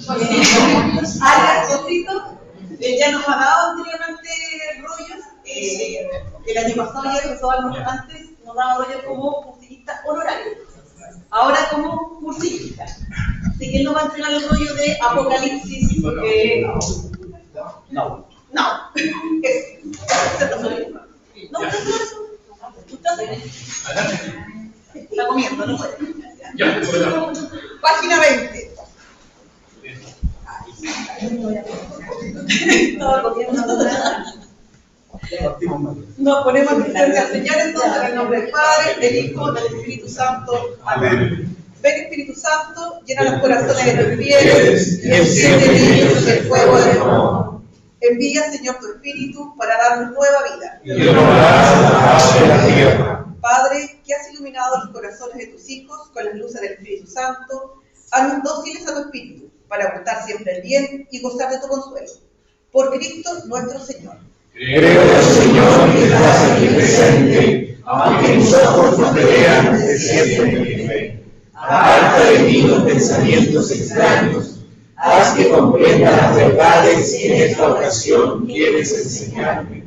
Alias Cosito, ya nos ha dado anteriormente rollos. El año pasado ya empezó a darnos antes, nos daba rollos como cursillista honorario. Ahora como cursillista. Así que él nos va a entregar el rollo de Apocalipsis. No. Está comiendo, no puede. Página 20. Nos ponemos en presencia del Señor entonces en el nombre del Padre, del Hijo, del Espíritu Santo. Amén. Ven Espíritu Santo, llena los corazones de los fieles y enciende en ellos el fuego del amor. Envía, Señor, tu Espíritu para darnos nueva vida. Y renovarás la faz de la tierra. Padre, que has iluminado los corazones de tus hijos con las luces del Espíritu Santo, haznos dóciles a tu Espíritu, para gustar siempre el bien y gozar de tu consuelo. Por Cristo nuestro Señor. Creo, Señor, que estás aquí presente, aunque mis ojos no te vean, te siento en mi fe. Aparta de mí los pensamientos extraños. Haz que comprenda las verdades que en esta ocasión quieres enseñarme,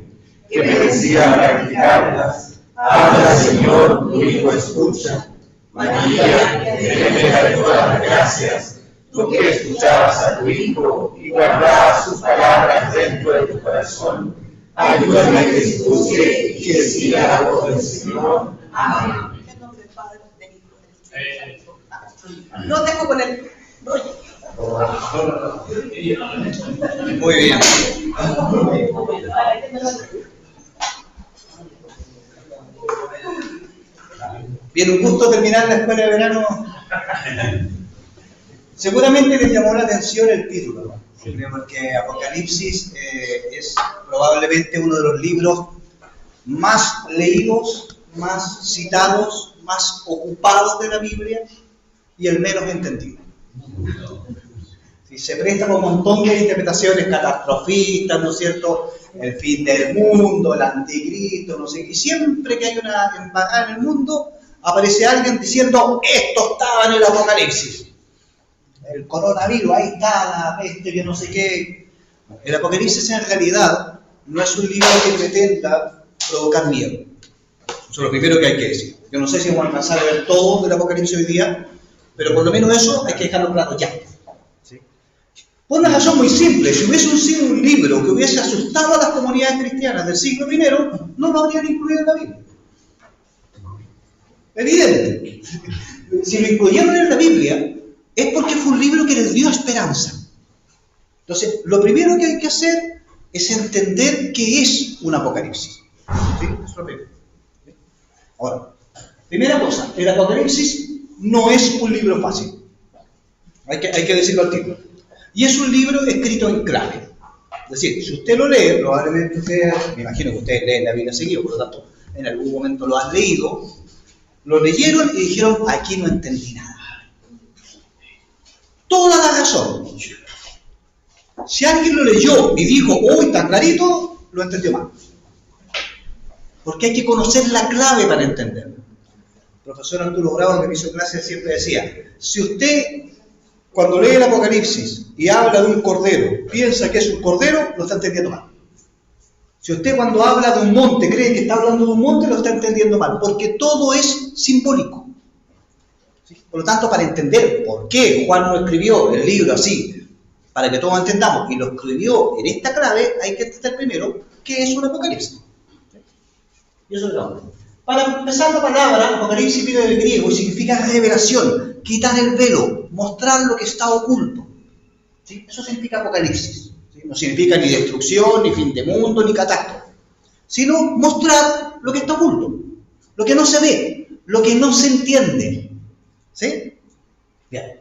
que me decida practicarlas. Habla, Señor, tu Hijo escucha. María, heredera de todas las gracias, tú que escuchabas a tu Hijo y guardabas sus palabras dentro de tu corazón, ayúdame a que escuche y que siga la voz del Señor. Amén. En nombre del Padre, del Hijo y del Espíritu Santo. No dejo con el rollo. Muy bien. Bien, un gusto terminar la escuela de verano. Seguramente les llamó la atención el título, porque Apocalipsis es probablemente uno de los libros más leídos, más citados, más ocupados de la Biblia y el menos entendido. Y se presta por un montón de interpretaciones catastrofistas, ¿no es cierto? El fin del mundo, el anticristo, no sé. Y siempre que hay una embajada en el mundo, aparece alguien diciendo, esto estaba en el Apocalipsis. El coronavirus, ahí está la peste, que no sé qué. El Apocalipsis en realidad no es un libro que pretenda provocar miedo. Eso es lo primero que hay que decir. Yo no sé si vamos a alcanzar a ver todo del Apocalipsis hoy día, pero por lo menos eso hay que dejarlo claro ya. ¿Sí? Por una razón muy simple, si hubiese sido un libro que hubiese asustado a las comunidades cristianas del siglo I, no lo habrían incluido en la Biblia. Evidente. Si lo incluyeron en la Biblia, es porque fue un libro que les dio esperanza. Entonces, lo primero que hay que hacer es entender qué es un Apocalipsis. ¿Sí? Eso es lo primero. ¿Sí? Ahora, primera cosa, el Apocalipsis no es un libro fácil. Hay que decirlo al título. Y es un libro escrito en clave. Es decir, si usted lo lee, probablemente ustedes, me imagino que ustedes leen la Biblia seguido, por lo tanto, en algún momento lo han leído, lo leyeron y dijeron, aquí no entendí nada. Toda la razón. Si alguien lo leyó y dijo, uy, está clarito, lo entendió mal. Porque hay que conocer la clave para entenderlo. El profesor Arturo Bravo, que me hizo clase, siempre decía, si usted, cuando lee el Apocalipsis y habla de un cordero, piensa que es un cordero, lo está entendiendo mal. Si usted cuando habla de un monte cree que está hablando de un monte, lo está entendiendo mal, porque todo es simbólico. ¿Sí? Por lo tanto, para entender por qué Juan no escribió el libro así, para que todos entendamos, y lo escribió en esta clave, hay que entender primero qué es un Apocalipsis. ¿Sí? Y eso es lo que para empezar, la palabra Apocalipsis viene del griego y significa revelación, quitar el velo, mostrar lo que está oculto. ¿Sí? Eso significa Apocalipsis. ¿Sí? No significa ni destrucción, ni fin de mundo, ni catástrofe, sino mostrar lo que está oculto, lo que no se ve, lo que no se entiende. ¿Sí? Bien.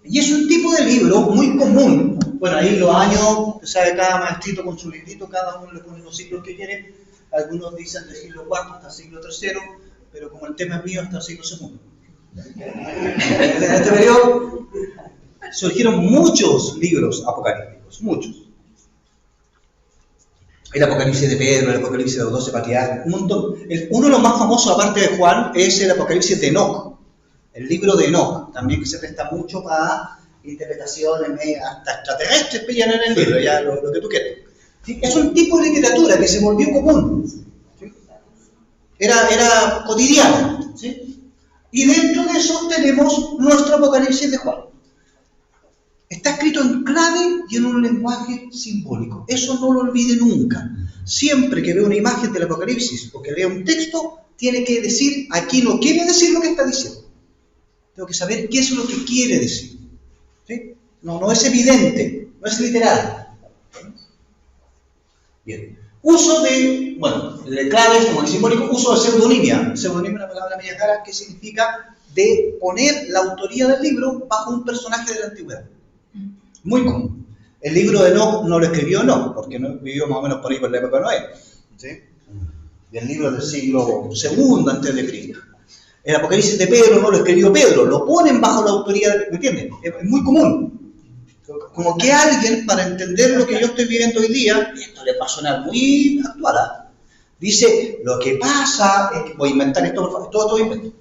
Y es un tipo de libro muy común. Bueno, ahí los años, usted sabe, cada maestrito con su librito, cada uno le pone los siglos que quiere. Algunos dicen del siglo IV hasta el siglo III, pero como el tema es mío, hasta el siglo II. En este periodo surgieron muchos libros apocalípticos, muchos. El Apocalipsis de Pedro, el Apocalipsis de los 12 patriarcas, un montón. Uno de los más famosos, aparte de Juan, es el Apocalipsis de Enoc, el libro de Enoc, también que se presta mucho para interpretaciones hasta extraterrestres pillan en el libro, ya lo que tú quieras. ¿Sí? Es un tipo de literatura que se volvió común. ¿Sí? Era cotidiano. ¿Sí? Y dentro de eso tenemos nuestro Apocalipsis de Juan. Está escrito en clave y en un lenguaje simbólico. Eso no lo olvide nunca. Siempre que vea una imagen del Apocalipsis o que lea un texto, tiene que decir, aquí no quiere decir lo que está diciendo. Tengo que saber qué es lo que quiere decir. ¿Sí? No es evidente, no es literal. Bien. Uso de, de claves, como el simbólico, uso de pseudonimia. Pseudonimia es una palabra media cara que significa de poner la autoría del libro bajo un personaje de la antigüedad. Muy común. El libro de Enoc no lo escribió Enoc, porque no vivió más o menos por ahí por la época de Noé. ¿Sí? Y el libro del siglo II antes de Cristo. El Apocalipsis de Pedro no lo escribió Pedro, lo ponen bajo la autoría, ¿me entiendes? Es muy común. Como que alguien, para entender lo que yo estoy viviendo hoy día, esto le va a sonar muy actual, dice, lo que pasa, es que, voy a inventar esto, por favor, todo invento,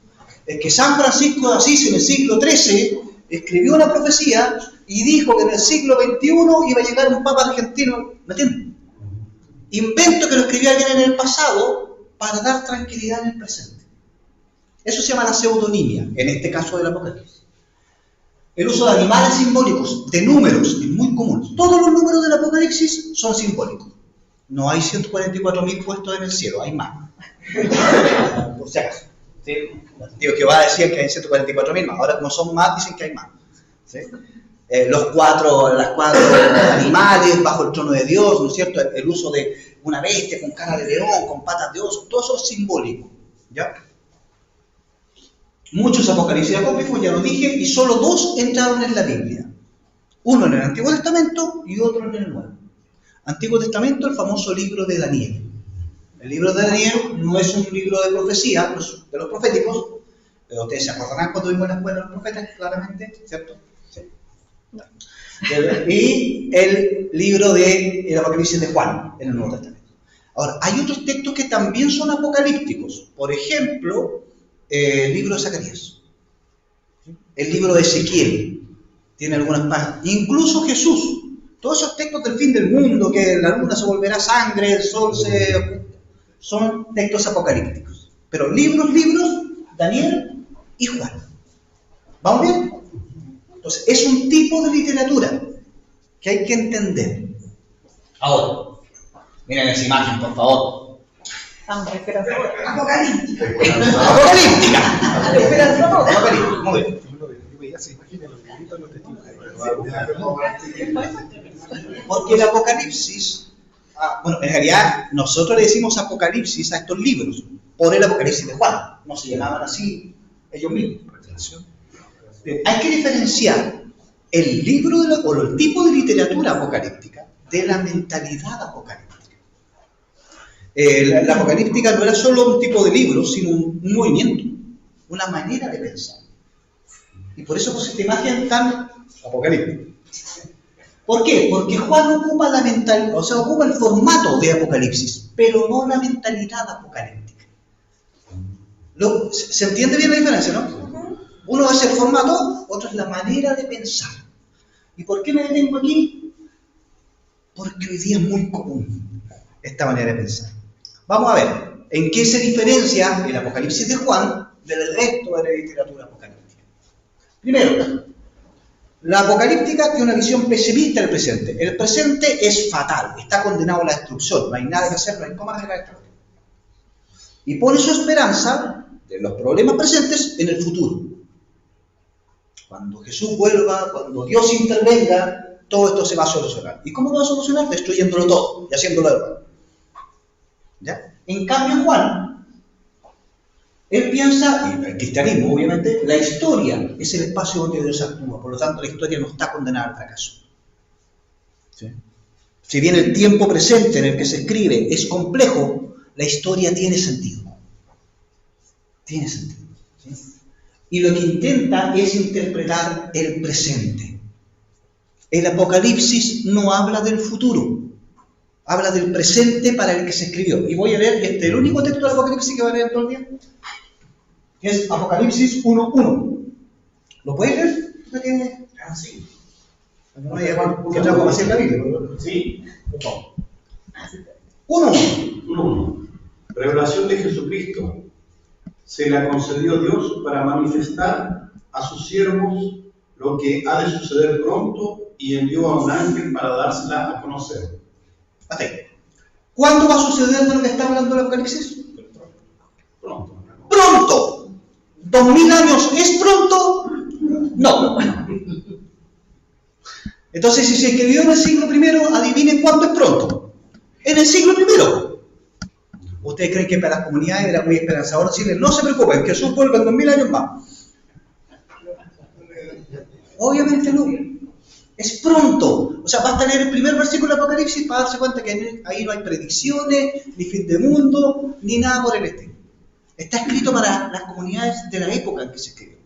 es que San Francisco de Asís en el siglo XIII escribió una profecía y dijo que en el siglo XXI iba a llegar un papa argentino, ¿me entiendes? Invento que lo escribió alguien en el pasado para dar tranquilidad en el presente. Eso se llama la pseudonimia, en este caso del Apocalipsis. El uso de animales simbólicos, de números, es muy común. Todos los números del Apocalipsis son simbólicos. No hay 144.000 puestos en el cielo, hay más. Por si acaso. ¿Sí? Digo, Jehová decía que hay 144.000 más. Ahora, como son más, dicen que hay más. ¿Sí? Las cuatro animales bajo el trono de Dios, ¿no es cierto? El uso de una bestia con cara de león, con patas de oso, todo eso es simbólico. ¿Ya? Muchos apocalipsis apócrifos, ya lo dije, y solo 2 entraron en la Biblia. Uno en el Antiguo Testamento y otro en el Nuevo. Antiguo Testamento, el famoso libro de Daniel. El libro de Daniel no es un libro de profecía, de los proféticos, pero ustedes se acordarán cuando vimos la escuela de los profetas, claramente, ¿cierto? Sí. Y el libro del Apocalipsis de Juan, en el Nuevo Testamento. Ahora, hay otros textos que también son apocalípticos. Por ejemplo, el libro de Zacarías, el libro de Ezequiel, tiene algunas páginas, incluso Jesús, todos esos textos del fin del mundo, que la luna se volverá sangre, el sol son textos apocalípticos. Pero libros, Daniel y Juan. ¿Vamos bien? Entonces, es un tipo de literatura que hay que entender. Ahora, miren esa imagen, por favor. Apocalíptica. Apocalíptica. Muy bien. Porque el Apocalipsis, en realidad nosotros le decimos Apocalipsis a estos libros por el Apocalipsis de Juan. No se llamaban así ellos mismos. Hay que diferenciar el libro o el tipo de literatura apocalíptica de la mentalidad apocalíptica. La apocalíptica no era solo un tipo de libro, sino un movimiento, una manera de pensar. Y por eso esta imagen tan apocalíptica. ¿Por qué? Porque Juan ocupa la mentalidad, ocupa el formato de Apocalipsis, pero no la mentalidad apocalíptica. ¿Se entiende bien la diferencia, no? Uno es el formato, otro es la manera de pensar. ¿Y por qué me detengo aquí? Porque hoy día es muy común esta manera de pensar. Vamos a ver, ¿en qué se diferencia el Apocalipsis de Juan del resto de la literatura apocalíptica? Primero, la apocalíptica tiene una visión pesimista del presente. El presente es fatal, está condenado a la destrucción, no hay nada que hacer, no hay cómo arreglar esta cosa. Y pone su esperanza de los problemas presentes en el futuro. Cuando Jesús vuelva, cuando Dios intervenga, todo esto se va a solucionar. ¿Y cómo lo va a solucionar? Destruyéndolo todo y haciéndolo de nuevo. ¿Ya? En cambio, Juan, él piensa, y el cristianismo obviamente, la historia es el espacio donde Dios actúa, por lo tanto la historia no está condenada al fracaso. ¿Sí? Si bien el tiempo presente en el que se escribe es complejo, la historia tiene sentido. Tiene sentido. ¿Sí? Y lo que intenta es interpretar el presente. El Apocalipsis no habla del futuro. Habla del presente para el que se escribió. Y voy a leer el único texto del Apocalipsis que va a leer todo el día, que es Apocalipsis 1:1. ¿Lo puedes leer? Ah, sí. No hay que trajo como así en la Biblia. Sí. No. Uno. Revelación de Jesucristo se la concedió Dios para manifestar a sus siervos lo que ha de suceder pronto y envió a un ángel para dársela a conocer. Hasta ahí. ¿Cuándo va a suceder de lo que está hablando el Apocalipsis? Pronto. ¡Pronto! ¿2000 años es pronto? No. Entonces, si se escribió en el siglo I, adivinen cuánto es pronto. En el siglo I. ¿Ustedes creen que para las comunidades era muy esperanzador decirles, no se preocupen, que Jesús vuelve en 2000 años más? Obviamente no. Es pronto. O sea, basta leer el primer versículo del Apocalipsis para darse cuenta que ahí no hay predicciones, ni fin de mundo, ni nada por el estilo. Está escrito para las comunidades de la época en que se escribió.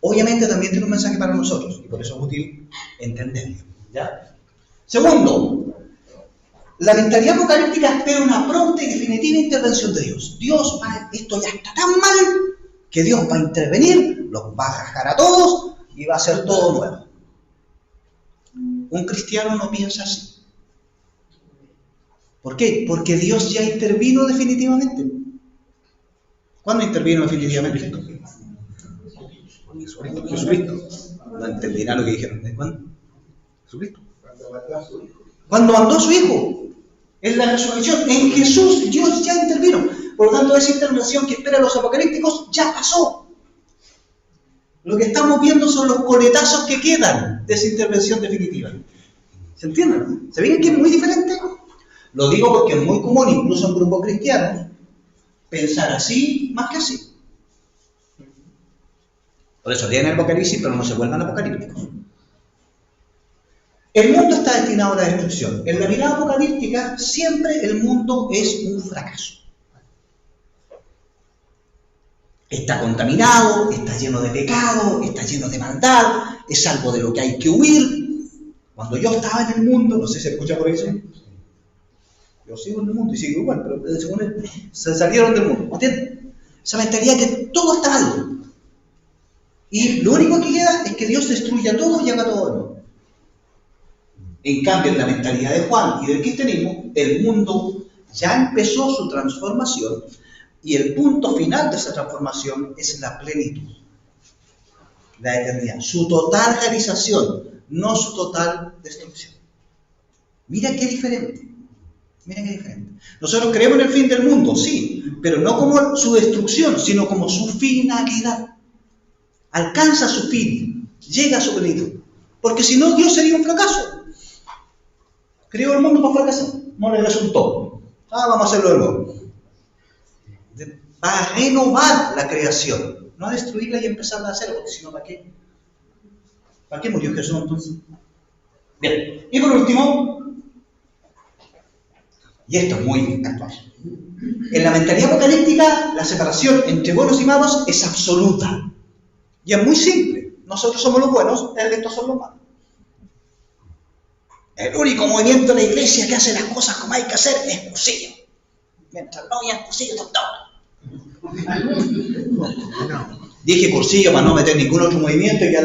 Obviamente también tiene un mensaje para nosotros, y por eso es útil entenderlo. ¿Ya? Segundo, la mentalidad apocalíptica espera una pronta y definitiva intervención de Dios. Esto ya está tan mal que Dios va a intervenir, los va a rajar a todos y va a hacer todo nuevo. Un cristiano no piensa así. ¿Por qué? Porque Dios ya intervino definitivamente. ¿Cuándo intervino definitivamente? Jesucristo. No entenderá lo que dijeron. ¿Cuándo? Jesucristo. Cuando mandó a su Hijo. En la resurrección. En Jesús Dios ya intervino. Por lo tanto, esa intervención que esperan los apocalípticos ya pasó. Lo que estamos viendo son los coletazos que quedan de esa intervención definitiva. ¿Se entienden? ¿Se ven que es muy diferente? Lo digo porque es muy común, incluso en grupos cristianos, pensar así más que así. Por eso leen el Apocalipsis, pero no se vuelvan apocalípticos. El mundo está destinado a la destrucción. En la mirada apocalíptica, siempre el mundo es un fracaso. Está contaminado, está lleno de pecado, está lleno de maldad, es algo de lo que hay que huir. Cuando yo estaba en el mundo, no sé si se escucha por eso, yo sigo en el mundo y sigo igual, pero según él, se salieron del mundo. ¿Entienden? Esa mentalidad que todo está mal. Y lo único que queda es que Dios destruya todo y haga todo de nuevo. En cambio, en la mentalidad de Juan y del cristianismo, el mundo ya empezó su transformación y el punto final de esa transformación es la plenitud, la eternidad, su total realización, no su total destrucción. Mira qué diferente. Mira qué diferente. Nosotros creemos en el fin del mundo, sí, pero no como su destrucción, sino como su finalidad. Alcanza su fin, llega a su plenitud. Porque si no, Dios sería un fracaso. Creó el mundo para fracasar. No le resultó. Vamos a hacerlo de nuevo. Va a renovar la creación, no a destruirla y empezarla a hacer, porque si no, ¿para qué? ¿Para qué murió Jesús entonces? Bien, y por último, y esto es muy actual, en la mentalidad apocalíptica, la separación entre buenos y malos es absoluta. Y es muy simple. Nosotros somos los buenos, el resto son los malos. El único movimiento de la iglesia que hace las cosas como hay que hacer es Cursillo. Mientras no haya Cursillo, son todos. Dije Cursillo para no meter ningún otro movimiento y que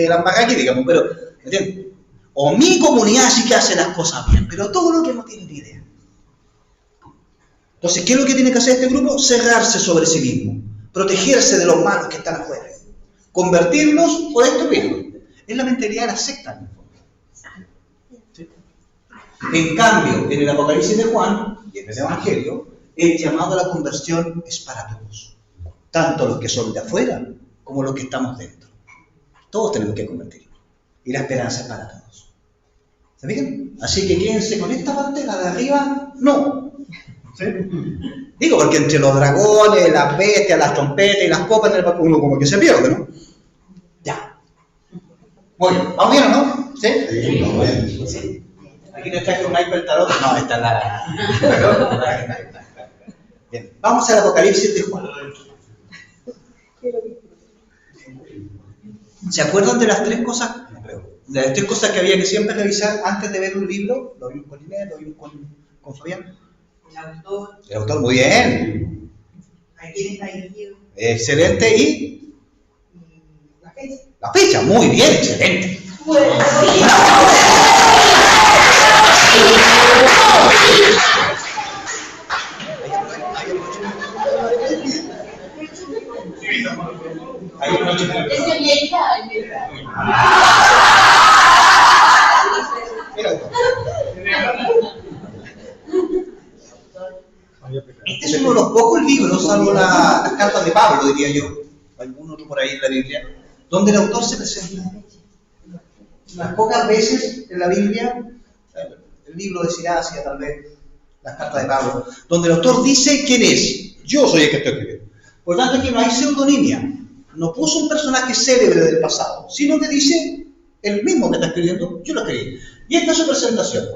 la embarra aquí, digamos, pero, ¿entiendes? O mi comunidad sí que hace las cosas bien, pero todo lo que no tiene ni idea. Entonces, ¿qué es lo que tiene que hacer este grupo? Cerrarse sobre sí mismo, protegerse de los malos que están afuera, convertirlos o destruirlos. Es la mentalidad de la secta. ¿Sí? En cambio, en el Apocalipsis de Juan y en el Evangelio, el llamado a la conversión es para todos, tanto los que son de afuera como los que estamos dentro. Todos tenemos que convertirnos y la esperanza es para todos. ¿Se fijan? Así que quédense con esta parte, la de arriba, no. ¿Sí? Digo, porque entre los dragones, las bestias, las trompetas y las copas, uno como que se pierde, ¿no? Ya. Muy bien, ¿vamos bien o no? ¿Sí? Sí. Aquí les traje un iPad tarot. No, esta es la... Bien, vamos al Apocalipsis de Juan. ¿Se acuerdan de las tres cosas? De las tres cosas que había que siempre revisar antes de ver un libro? Lo vimos con Inés, lo vimos con Fabián. El autor, muy bien. ¿A quién está dirigido? Excelente. ¿Y? La fecha. La fecha, muy bien, excelente. Este es uno de los pocos libros, salvo las cartas de Pablo, diría yo, algún otro por ahí en la Biblia, donde el autor se presenta. Las pocas veces en la Biblia, el libro de Siracia tal vez, las cartas de Pablo, donde el autor dice quién es. Yo soy el que estoy escribiendo. Por lo tanto, aquí no hay pseudonimia. No puso un personaje célebre del pasado, sino que dice el mismo que está escribiendo, yo lo escribí. Y esta es su presentación.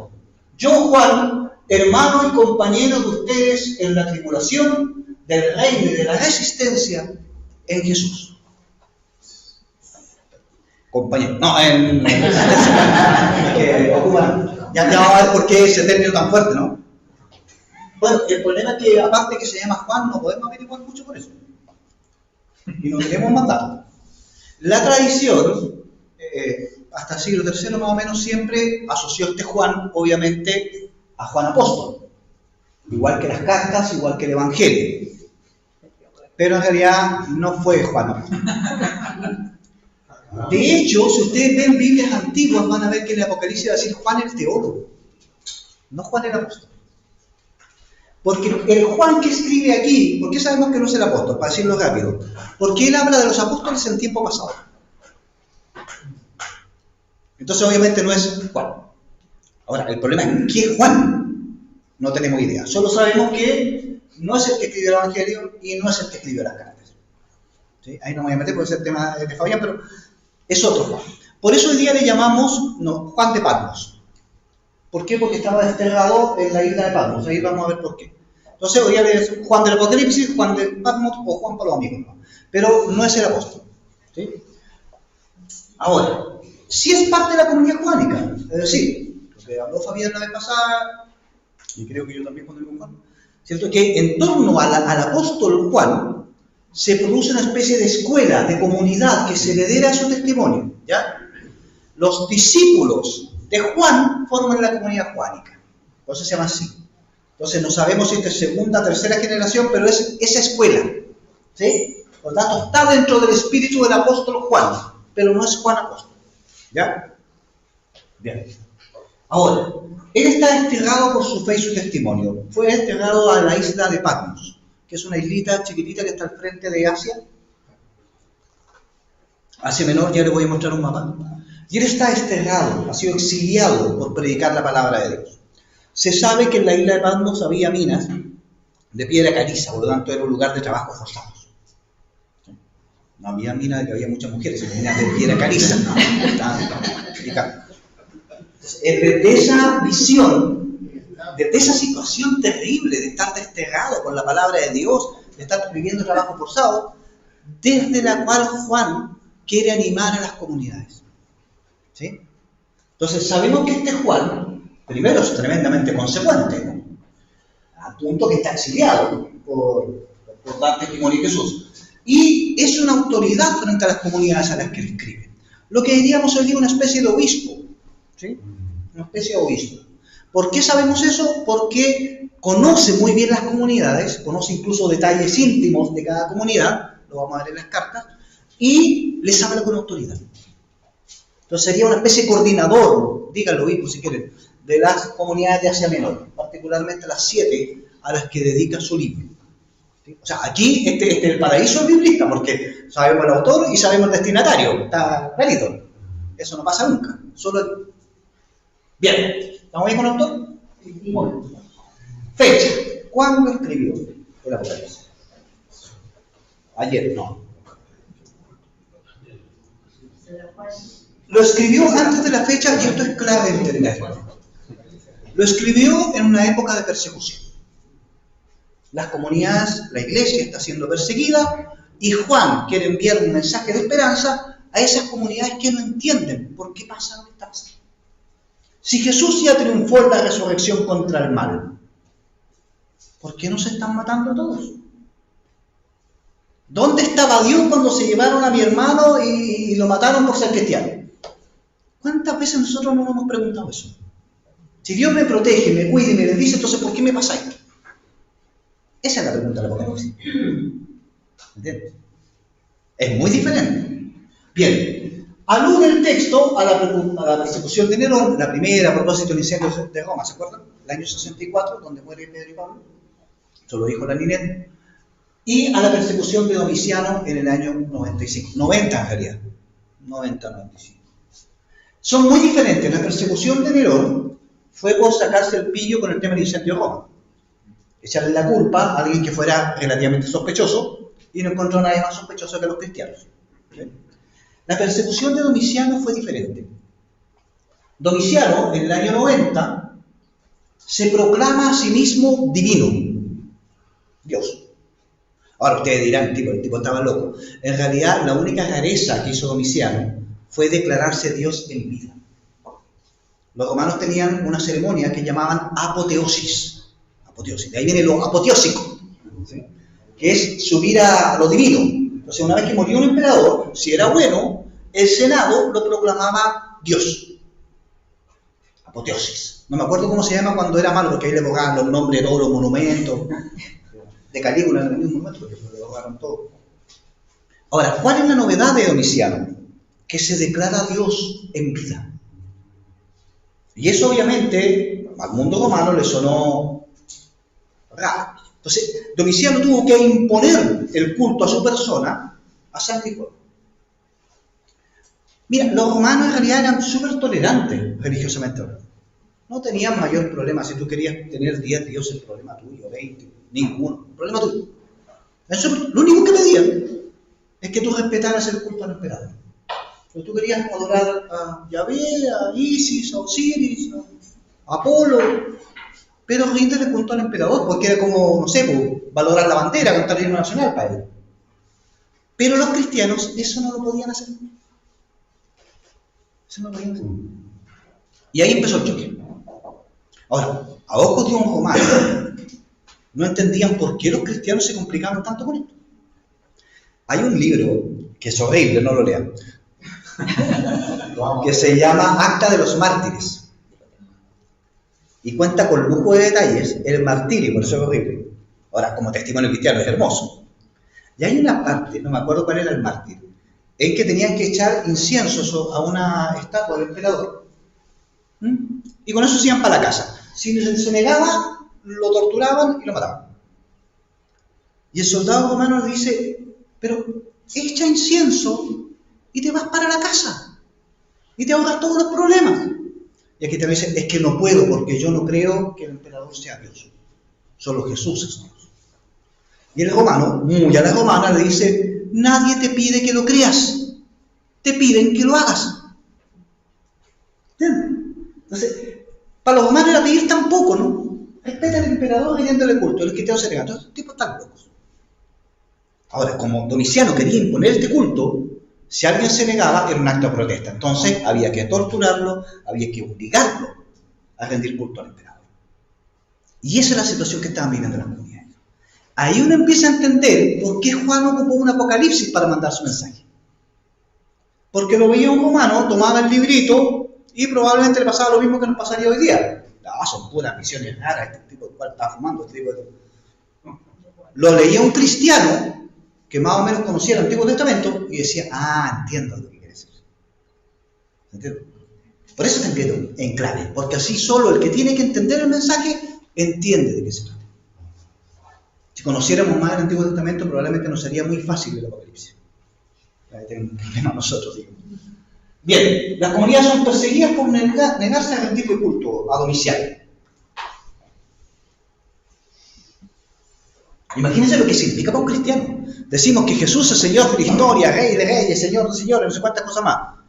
Yo, Juan, hermano y compañero de ustedes en la tribulación del reino y de la resistencia en Jesús. Compañero. No, ya vamos a ver por qué ese término tan fuerte, ¿no? Bueno, el problema es que aparte que se llama Juan, no podemos averiguar mucho por eso. Y nos queremos matar. La tradición, hasta el siglo III más o menos, siempre asoció este Juan, obviamente, a Juan Apóstol. Igual que las cartas, igual que el Evangelio. Pero en realidad no fue Juan Apóstol. De hecho, si ustedes ven Biblias antiguas, van a ver que en el Apocalipsis va a decir Juan el teólogo, no Juan el apóstol. Porque el Juan que escribe aquí, ¿por qué sabemos que no es el apóstol? Para decirlo rápido. Porque él habla de los apóstoles en tiempo pasado. Entonces, obviamente, no es Juan. Ahora, el problema es ¿quién es Juan? No tenemos idea. Solo sabemos que no es el que escribió el Evangelio y no es el que escribió las cartas. ¿Sí? Ahí no me voy a meter por ese tema de Fabián, pero es otro Juan. Por eso hoy día le llamamos Juan de Patmos. ¿Por qué? Porque estaba desterrado en la isla de Patmos. Ahí vamos a ver por qué. Entonces hoy día le decimos Juan del Apocalipsis, Juan de Patmos o Juan para los amigos, ¿no? Pero no es el apóstol. ¿Sí? Ahora, sí es parte de la comunidad juánica. Es decir, lo que habló Fabián la vez pasada, y creo que yo también cuando digo Juan, ¿cierto? Que en torno al apóstol Juan se produce una especie de escuela, de comunidad que se heredera a su testimonio, ¿ya? Los discípulos de Juan forman la comunidad juánica, por eso se llama así. Entonces no sabemos si es segunda, tercera generación, pero es esa escuela, ¿sí? Por lo tanto, está dentro del espíritu del apóstol Juan, pero no es Juan apóstol, ¿ya? Bien. Ahora, él está desterrado por su fe y su testimonio. Fue desterrado a la isla de Patmos, que es una islita chiquitita que está al frente de Asia. Asia Menor, ya les voy a mostrar un mapa. Y él está desterrado, ha sido exiliado por predicar la palabra de Dios. Se sabe que en la isla de Patmos había minas de piedra caliza, por lo tanto era un lugar de trabajo forzados. No había minas de que había muchas mujeres, sino minas de piedra caliza. Desde esa visión, desde esa situación terrible de estar desterrado con la palabra de Dios, de estar viviendo trabajo forzado, desde la cual Juan quiere animar a las comunidades. ¿Sí? Entonces sabemos que este Juan, primero es tremendamente consecuente, ¿no? Al punto que está exiliado por dar testimonio de Jesús. Y es una autoridad frente a las comunidades a las que él escribe. Lo que diríamos hoy día una especie de obispo. ¿Sí? Una especie de obispo. ¿Por qué sabemos eso? Porque conoce muy bien las comunidades, conoce incluso detalles íntimos de cada comunidad, lo vamos a ver en las cartas, y les habla con autoridad. Entonces sería una especie de coordinador, díganlo obispo si quieren, de las comunidades de Asia Menor, particularmente las 7 a las que dedica su libro. ¿Sí? O sea, aquí este es el paraíso biblista, porque sabemos el autor y sabemos el destinatario, está clarito. Eso no pasa nunca. Solo... Bien, ¿estamos bien con el autor? Muy bien. Fecha. ¿Cuándo escribió el Apocalipsis? Ayer, no. Lo escribió antes de la fecha, y esto es clave entenderlo. Lo escribió en una época de persecución. Las comunidades, la iglesia está siendo perseguida, y Juan quiere enviar un mensaje de esperanza a esas comunidades que no entienden por qué pasa lo que está pasando. Si Jesús ya triunfó en la resurrección contra el mal, ¿por qué no se están matando todos? ¿Dónde estaba Dios cuando se llevaron a mi hermano y lo mataron por ser cristiano? ¿Cuántas veces nosotros no nos hemos preguntado eso? Si Dios me protege, me cuida y me bendice, entonces ¿por qué me pasa esto? Esa es la pregunta de la Apocalipsis. ¿Entiendes? Es muy diferente. Bien, alude el texto a la persecución de Nerón, la primera a propósito del incendio de Roma, ¿se acuerdan? El año 64, donde muere Pedro y Pablo. Eso lo dijo la Ninette. Y a la persecución de Domiciano en el año 95. 90 en realidad. 90-95. Son muy diferentes. La persecución de Nerón fue por sacarse el pillo con el tema del incendio de Roma. Echarle la culpa a alguien que fuera relativamente sospechoso y no encontró a nadie más sospechoso que los cristianos. ¿Sí? La persecución de Domiciano fue diferente. Domiciano, en el año 90, se proclama a sí mismo divino, Dios. Ahora ustedes dirán, el tipo estaba loco. En realidad, la única rareza que hizo Domiciano fue declararse Dios en vida. Los romanos tenían una ceremonia que llamaban apoteosis. Apoteosis. De ahí viene lo apoteósico, ¿sí? Que es subir a lo divino. Entonces, una vez que murió un emperador, si era bueno, el Senado lo proclamaba Dios. Apoteosis. No me acuerdo cómo se llama cuando era malo, porque ahí le borraban los nombres de todos los monumentos. De Calígula en el mismo momento, porque le borraron todo. Ahora, ¿cuál es la novedad de Domiciano? Que se declara Dios en vida. Y eso obviamente al mundo romano le sonó raro. Entonces, Domiciano tuvo que imponer el culto a su persona a sangre y fuego. Mira, los romanos en realidad eran súper tolerantes religiosamente hablando. No tenían mayor problema. Si tú querías tener 10 dioses, el problema tuyo, 20, ninguno, el problema tuyo. Eso, lo único que pedían es que tú respetaras el culto al emperador. Pero tú querías adorar a Yahvé, a Isis, a Osiris, a Apolo, pero ríndele culto al emperador, porque era como, no sé, pues, valorar la bandera, cantar el himno nacional para él. Pero los cristianos eso no lo podían hacer. Eso no lo podían hacer. Y ahí empezó el choque. Ahora, a ojos de un romano, no entendían por qué los cristianos se complicaban tanto con esto. Hay un libro que es horrible, no lo lean, que se llama Acta de los Mártires. Y cuenta con lujo de detalles el martirio, por eso es horrible. Ahora, como testimonio cristiano es hermoso. Y hay una parte, no me acuerdo cuál era el mártir, en que tenían que echar incienso a una estatua del emperador. Y con eso se iban para la casa. Si se negaba, lo torturaban y lo mataban. Y el soldado romano le dice, pero echa incienso y te vas para la casa. Y te ahorras todos los problemas. Y aquí te dice, es que no puedo porque yo no creo que el emperador sea Dios. Solo Jesús es Dios. Y el romano, muy a la romana, le dice, nadie te pide que lo creas. Te piden que lo hagas. ¿Entiendes? Entonces, para los romanos era pedir tan poco, ¿no? Respeta al emperador rindiéndole culto. Los cristianos se negan. Entonces, los tipos están locos. Ahora, como Domiciano quería imponer este culto, si alguien se negaba, era un acto de protesta. Entonces, había que torturarlo, había que obligarlo a rendir culto al emperador. Y esa es la situación que estaban viviendo las comunidades. Ahí uno empieza a entender por qué Juan ocupó un apocalipsis para mandar su mensaje. Porque lo veía un romano, tomaba el librito y probablemente le pasaba lo mismo que nos pasaría hoy día. Son puras visiones raras, este tipo de cual está fumando, este tipo de... Lo leía un cristiano que más o menos conocía el Antiguo Testamento y decía, entiendo lo que quiere decir. ¿Entiendes? Por eso está escrito en clave, porque así solo el que tiene que entender el mensaje entiende de qué se trata. Si conociéramos más el Antiguo Testamento, probablemente nos sería muy fácil el Apocalipsis. Ahí tenemos un problema nosotros, digo. Bien, las comunidades son perseguidas por negarse a rendir culto a Domiciano. Imagínense lo que significa para un cristiano. Decimos que Jesús es Señor de la historia, Rey de reyes, Señor de señores, no sé cuántas cosas más.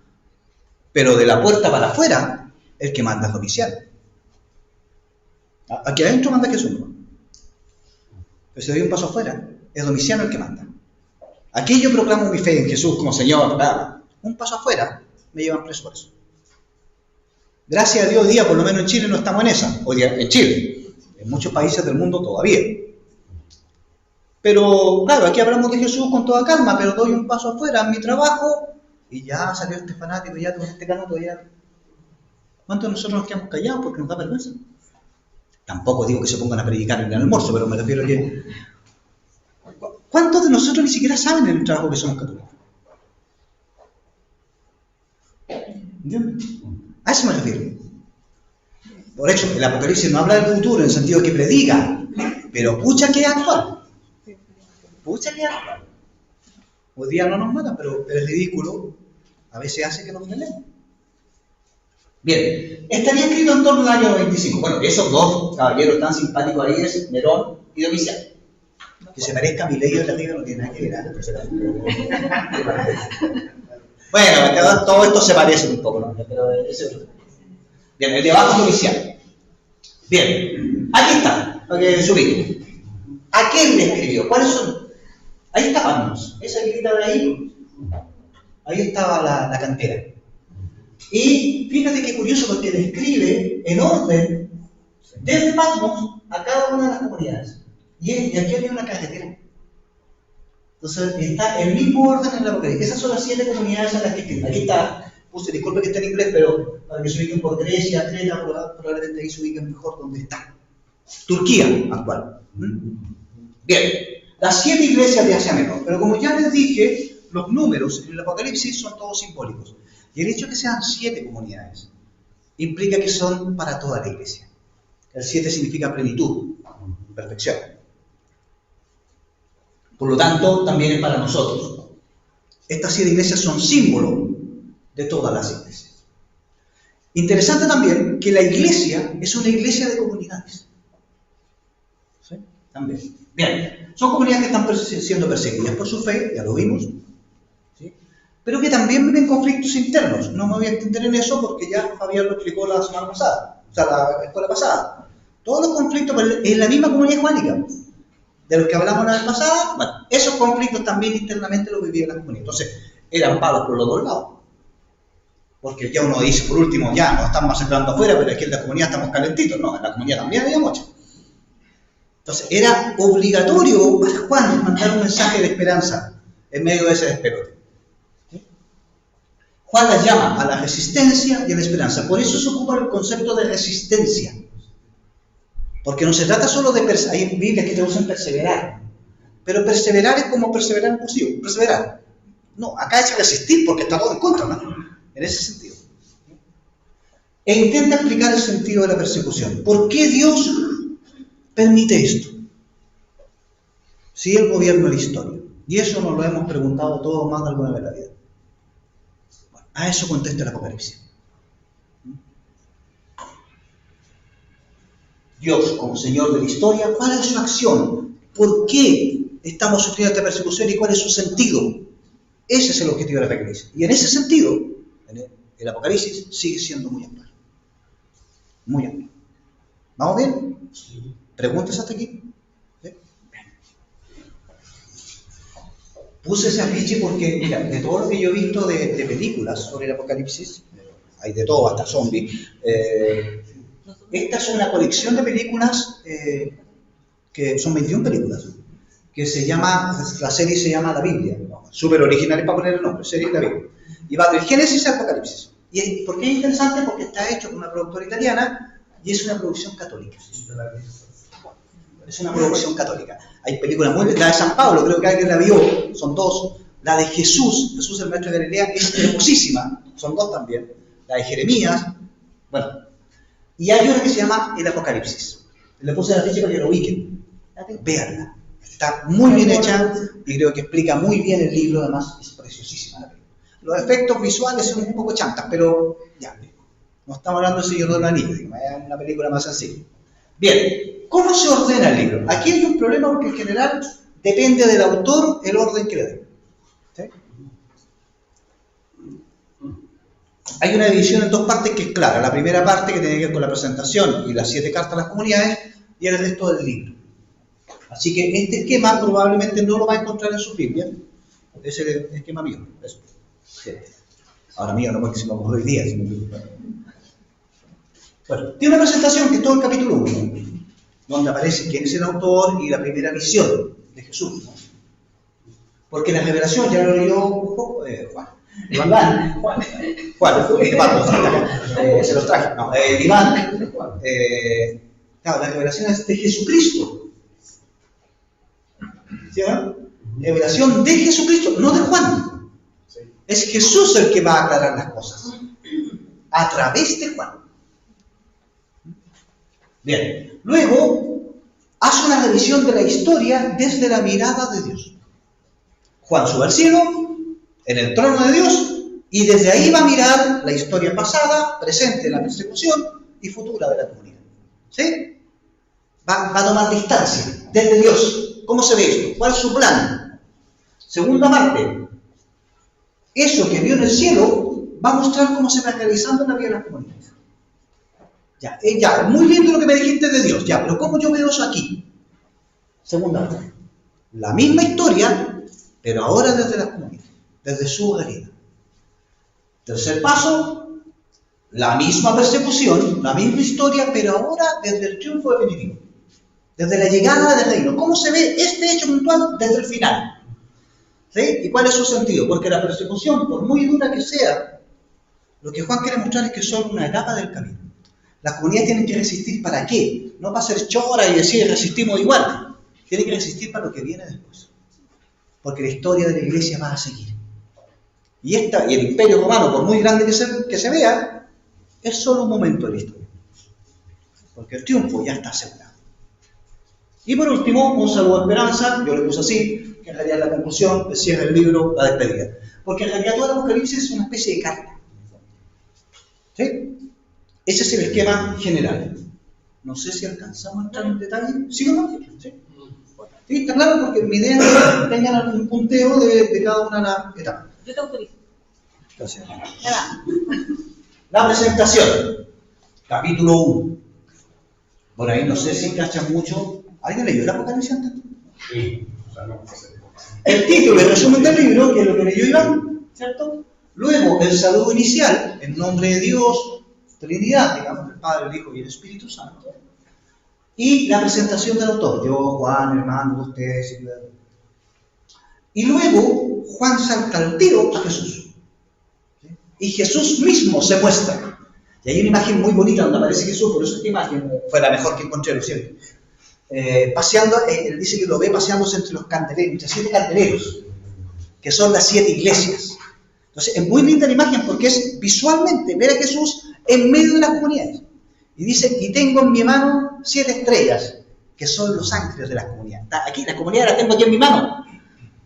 Pero de la puerta para afuera, el que manda es Domiciano. Aquí adentro manda Jesús, ¿no? Pero si doy un paso afuera, es Domiciano el que manda. Aquí yo proclamo mi fe en Jesús como Señor, ¿verdad? Un paso afuera, me llevan preso por eso. Gracias a Dios hoy día, por lo menos en Chile, no estamos en esa. Hoy día en Chile, en muchos países del mundo todavía. Pero, claro, aquí hablamos de Jesús con toda calma, pero doy un paso afuera en mi trabajo y ya salió este fanático, ya con este canuto, ya ¿Cuántos de nosotros nos quedamos callados porque nos da vergüenza? Tampoco digo que se pongan a predicar en el almuerzo, pero me refiero a que... ¿Cuántos de nosotros ni siquiera saben en el trabajo que somos católicos? ¿Entiendes? A eso me refiero. Por hecho, el Apocalipsis no habla del futuro en el sentido de que predica, pero pucha que es actual. Pucha que es actual. Hoy día no nos matan, pero el ridículo a veces hace que nos peleemos. Bien, estaría escrito en torno al año 25. Bueno, esos dos caballeros tan simpáticos ahí es Nerón y Domiciano. Que se parezca a Milei de la Riga no tiene nada que ver. Bueno, todo esto se parece un poco, ¿no? Pero ese es otro. Bien, el de abajo es Domiciano. Bien, aquí está, para que se ubiquen. ¿A quién le escribió? ¿Cuáles son? Ahí está Patmos. Esa islita de ahí, ahí estaba la cantera. Y fíjate qué curioso porque le escribe en orden desde Patmos a cada una de las comunidades. Y aquí había una carretera. Entonces está el mismo orden en la Apocalipsis. Esas son las 7 comunidades a las que escribe. Aquí está, puse, disculpe que está en inglés, pero para que se ubiquen por Grecia, Creta, probablemente ahí se ubiquen mejor donde está. Turquía actual. Bien, las 7 iglesias de Asia Menor. Pero como ya les dije, los números en el Apocalipsis son todos simbólicos. Y el hecho de que sean 7 comunidades implica que son para toda la iglesia. El 7 significa plenitud, perfección. Por lo tanto, también es para nosotros. Estas 7 iglesias son símbolo de todas las iglesias. Interesante también que la iglesia es una iglesia de comunidades. ¿Sí? También. Bien, son comunidades que están siendo perseguidas por su fe, ya lo vimos. ¿Sí? Pero que también viven conflictos internos. No me voy a extender en eso porque ya Javier lo explicó la semana pasada, o sea, la escuela pasada. Todos los conflictos en la misma comunidad juánica, de los que hablamos la vez pasada, bueno, esos conflictos también internamente los vivían las comunidades. Entonces, eran palos por los dos lados. Porque ya uno dice, por último, ya nos están masacrando afuera, pero aquí en la comunidad estamos calentitos. No, en la comunidad también había mucho. Entonces, era obligatorio para Juan mandar un mensaje de esperanza en medio de ese despelote. Juan las llama a la resistencia y a la esperanza. Por eso se ocupa el concepto de resistencia. Porque no se trata solo de hay Biblias que te usan perseverar. Pero perseverar es como perseverar en cursivo. Perseverar. No, acá es resistir porque está todo en contra, ¿no? En ese sentido. E intenta explicar el sentido de la persecución. ¿Por qué Dios permite esto? Si Él gobierna la historia. Y eso nos lo hemos preguntado todos más de alguna vez en la vida. Bueno, a eso contesta el Apocalipsis. Dios, como Señor de la historia, ¿cuál es su acción? ¿Por qué estamos sufriendo esta persecución y cuál es su sentido? Ese es el objetivo de la Apocalipsis. Y en ese sentido, el Apocalipsis sigue siendo muy amplio. Muy amplio. ¿Vamos bien? ¿Preguntas hasta aquí? ¿Sí? Puse ese afiche porque, mira, de todo lo que yo he visto de películas sobre el Apocalipsis, hay de todo, hasta zombies. Esta es una colección de películas, que son 21 películas, que se llama, la serie se llama La Biblia, súper originales para poner el nombre, serie La Biblia, y va del Génesis al Apocalipsis. ¿Y por qué es interesante? Porque está hecho por una productora italiana y es una producción católica. Es una producción católica. Hay películas muy... La de San Pablo, creo que alguien la vio, son 2. La de Jesús el maestro de Galilea, es hermosísima, son 2 también. La de Jeremías, bueno. Y hay una que se llama El Apocalipsis. Le puse la ficha para que lo ubiquen. Véanla. Está muy bien hecha y creo que explica muy bien el libro, además es preciosísima la película. Los efectos visuales son un poco chantas, pero ya, no estamos hablando de Señor de los Anillos, es una película más sencilla. Bien, ¿cómo se ordena el libro? Aquí hay un problema porque en general depende del autor el orden que le dé. ¿Sí? Hay una división en 2 partes que es clara. La primera parte que tiene que ver con la presentación y las 7 cartas a las comunidades y el resto del libro. Así que este esquema probablemente no lo va a encontrar en su Biblia. Es el esquema mío. Eso. Sí. Ahora mío, no porque se me ocurrió hoy día. Bueno, tiene una presentación que es todo el capítulo 1, donde aparece quién es el autor y la primera visión de Jesús, ¿no? Porque la revelación, ya lo leyó un poco, Juan, Iván, Juan, se los traje. No, Iván, claro, la revelación es de Jesucristo. ¿Sí, no? Revelación de Jesucristo, no de Juan. Es Jesús el que va a aclarar las cosas. A través de Juan. Bien, luego hace una revisión de la historia desde la mirada de Dios. Juan sube al cielo, en el trono de Dios, y desde ahí va a mirar la historia pasada, presente, la persecución y futura de la comunidad. ¿Sí? Va a tomar distancia desde Dios. ¿Cómo se ve esto? ¿Cuál es su plan? Segunda parte. Eso que vio en el cielo va a mostrar cómo se va realizando en la vida de las comunidades. Ya, muy lindo lo que me dijiste de Dios, ya, pero ¿cómo yo veo eso aquí? Segunda parte. La misma historia, pero ahora desde las comunidades, desde su realidad. Tercer paso, la misma persecución, la misma historia, pero ahora desde el triunfo definitivo, desde la llegada del reino. ¿Cómo se ve este hecho puntual desde el final? ¿Sí? ¿Y cuál es su sentido? Porque la persecución, por muy dura que sea, lo que Juan quiere mostrar es que es solo una etapa del camino. Las comunidades tienen que resistir ¿para qué? No para ser chora y decir resistimos igual. Tienen que resistir para lo que viene después. Porque la historia de la iglesia va a seguir. Y el imperio romano, por muy grande que se vea, es solo un momento de la historia. Porque el triunfo ya está asegurado. Y por último, un saludo a Esperanza, yo le puse así, que en realidad es la conclusión, el cierre del libro, la despedida. Porque en realidad todo el Apocalipsis es una especie de carta. ¿Sí? Ese es el esquema general. No sé si alcanzamos a entrar en detalle. ¿Sí o no? ¿Sí? Sí, está claro, porque mi idea es que tengan un punteo de cada una de las etapas. Yo te autorizo. Gracias. La presentación. Capítulo 1. Por ahí no sé si cachan mucho. ¿Alguien leyó el Apocalipsis antes? Sí. El título, el resumen del libro, que es lo que leyó Iván, ¿cierto? Luego, el saludo inicial, en nombre de Dios, Trinidad, digamos, el Padre, el Hijo y el Espíritu Santo. Y la presentación del autor, yo, Juan, hermano, ustedes. Y luego, Juan salta al tiro a Jesús. ¿Sí? Y Jesús mismo se muestra. Y hay una imagen muy bonita donde aparece Jesús, por eso esta imagen fue la mejor que encontré, lo siento. Paseando, él dice que lo ve paseándose entre los candeleros, entre 7 candeleros, que son las 7 iglesias. Entonces, es muy linda la imagen porque es visualmente ver a Jesús en medio de las comunidades. Y dice, y tengo en mi mano 7 estrellas, que son los ángeles de las comunidades. Aquí, las comunidades las tengo aquí en mi mano.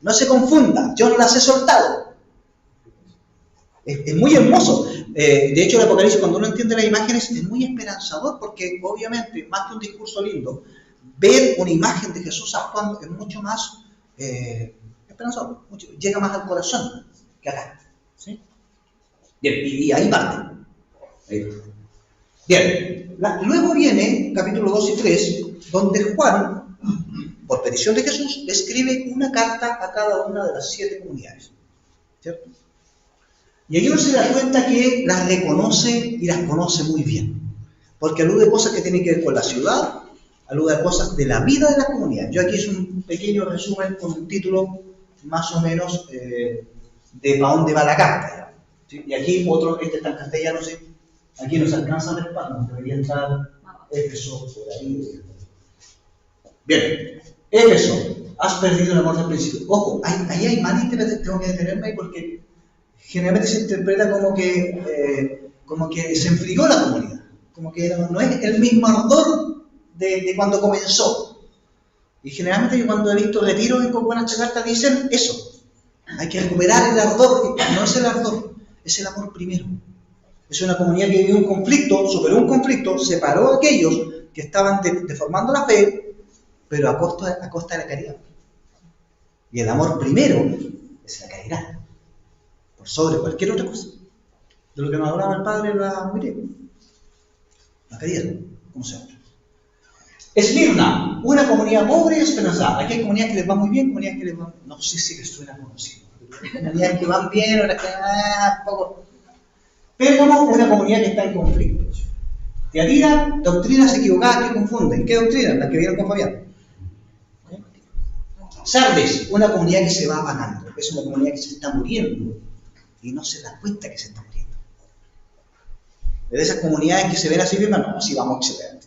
No se confunda, yo no las he soltado. Es muy hermoso. De hecho, el Apocalipsis, cuando uno entiende las imágenes, es muy esperanzador porque, obviamente, más que un discurso lindo, ver una imagen de Jesús actuando es mucho más esperanzador, llega más al corazón que acá. ¿Sí? Bien, y ahí parte. Bien, luego viene capítulo 2 y 3, donde Juan, por petición de Jesús, escribe una carta a cada una de las 7 comunidades. ¿Cierto? Y ahí uno se da cuenta que las reconoce y las conoce muy bien, porque alude a cosas que tienen que ver con la ciudad, alude a cosas de la vida de la comunidad. Yo aquí hice un pequeño resumen con un título más o menos de para dónde va la carta. ¿Sí? Y aquí otro, este está en castellano, ¿sí? Aquí no se alcanza a ver, no debería entrar Éfeso por ahí. Bien, Éfeso, has perdido el amor del principio. Ojo, ahí hay mal interpretación, tengo que detenerme ahí porque generalmente se interpreta como que se enfrió la comunidad, como que no es el mismo ardor de cuando comenzó. Y generalmente yo cuando he visto retiros en buenas cartas dicen eso, hay que recuperar el ardor. No es el ardor, es el amor primero. Es una comunidad que vivió un conflicto, superó un conflicto, separó a aquellos que estaban deformando la fe, pero a costa de la caridad. Y el amor primero es la caridad, por sobre cualquier otra cosa. De lo que nos hablaba el Padre la caridad, como se llama. Esmirna, una comunidad pobre y esperanzada. Aquí hay comunidades que les va muy bien, comunidades que les van... No sé si les suena conocido. Comunidades que van bien, otras que poco. Pérgamo, una comunidad que está en conflicto. Tiatira, doctrinas equivocadas que confunden. ¿Qué doctrinas? Las que vieron con Fabián. Sardes, una comunidad que se va apagando. Es una comunidad que se está muriendo. y no se da cuenta que se está muriendo. De esas comunidades que se ven así mismas, no, sí, vamos excelente.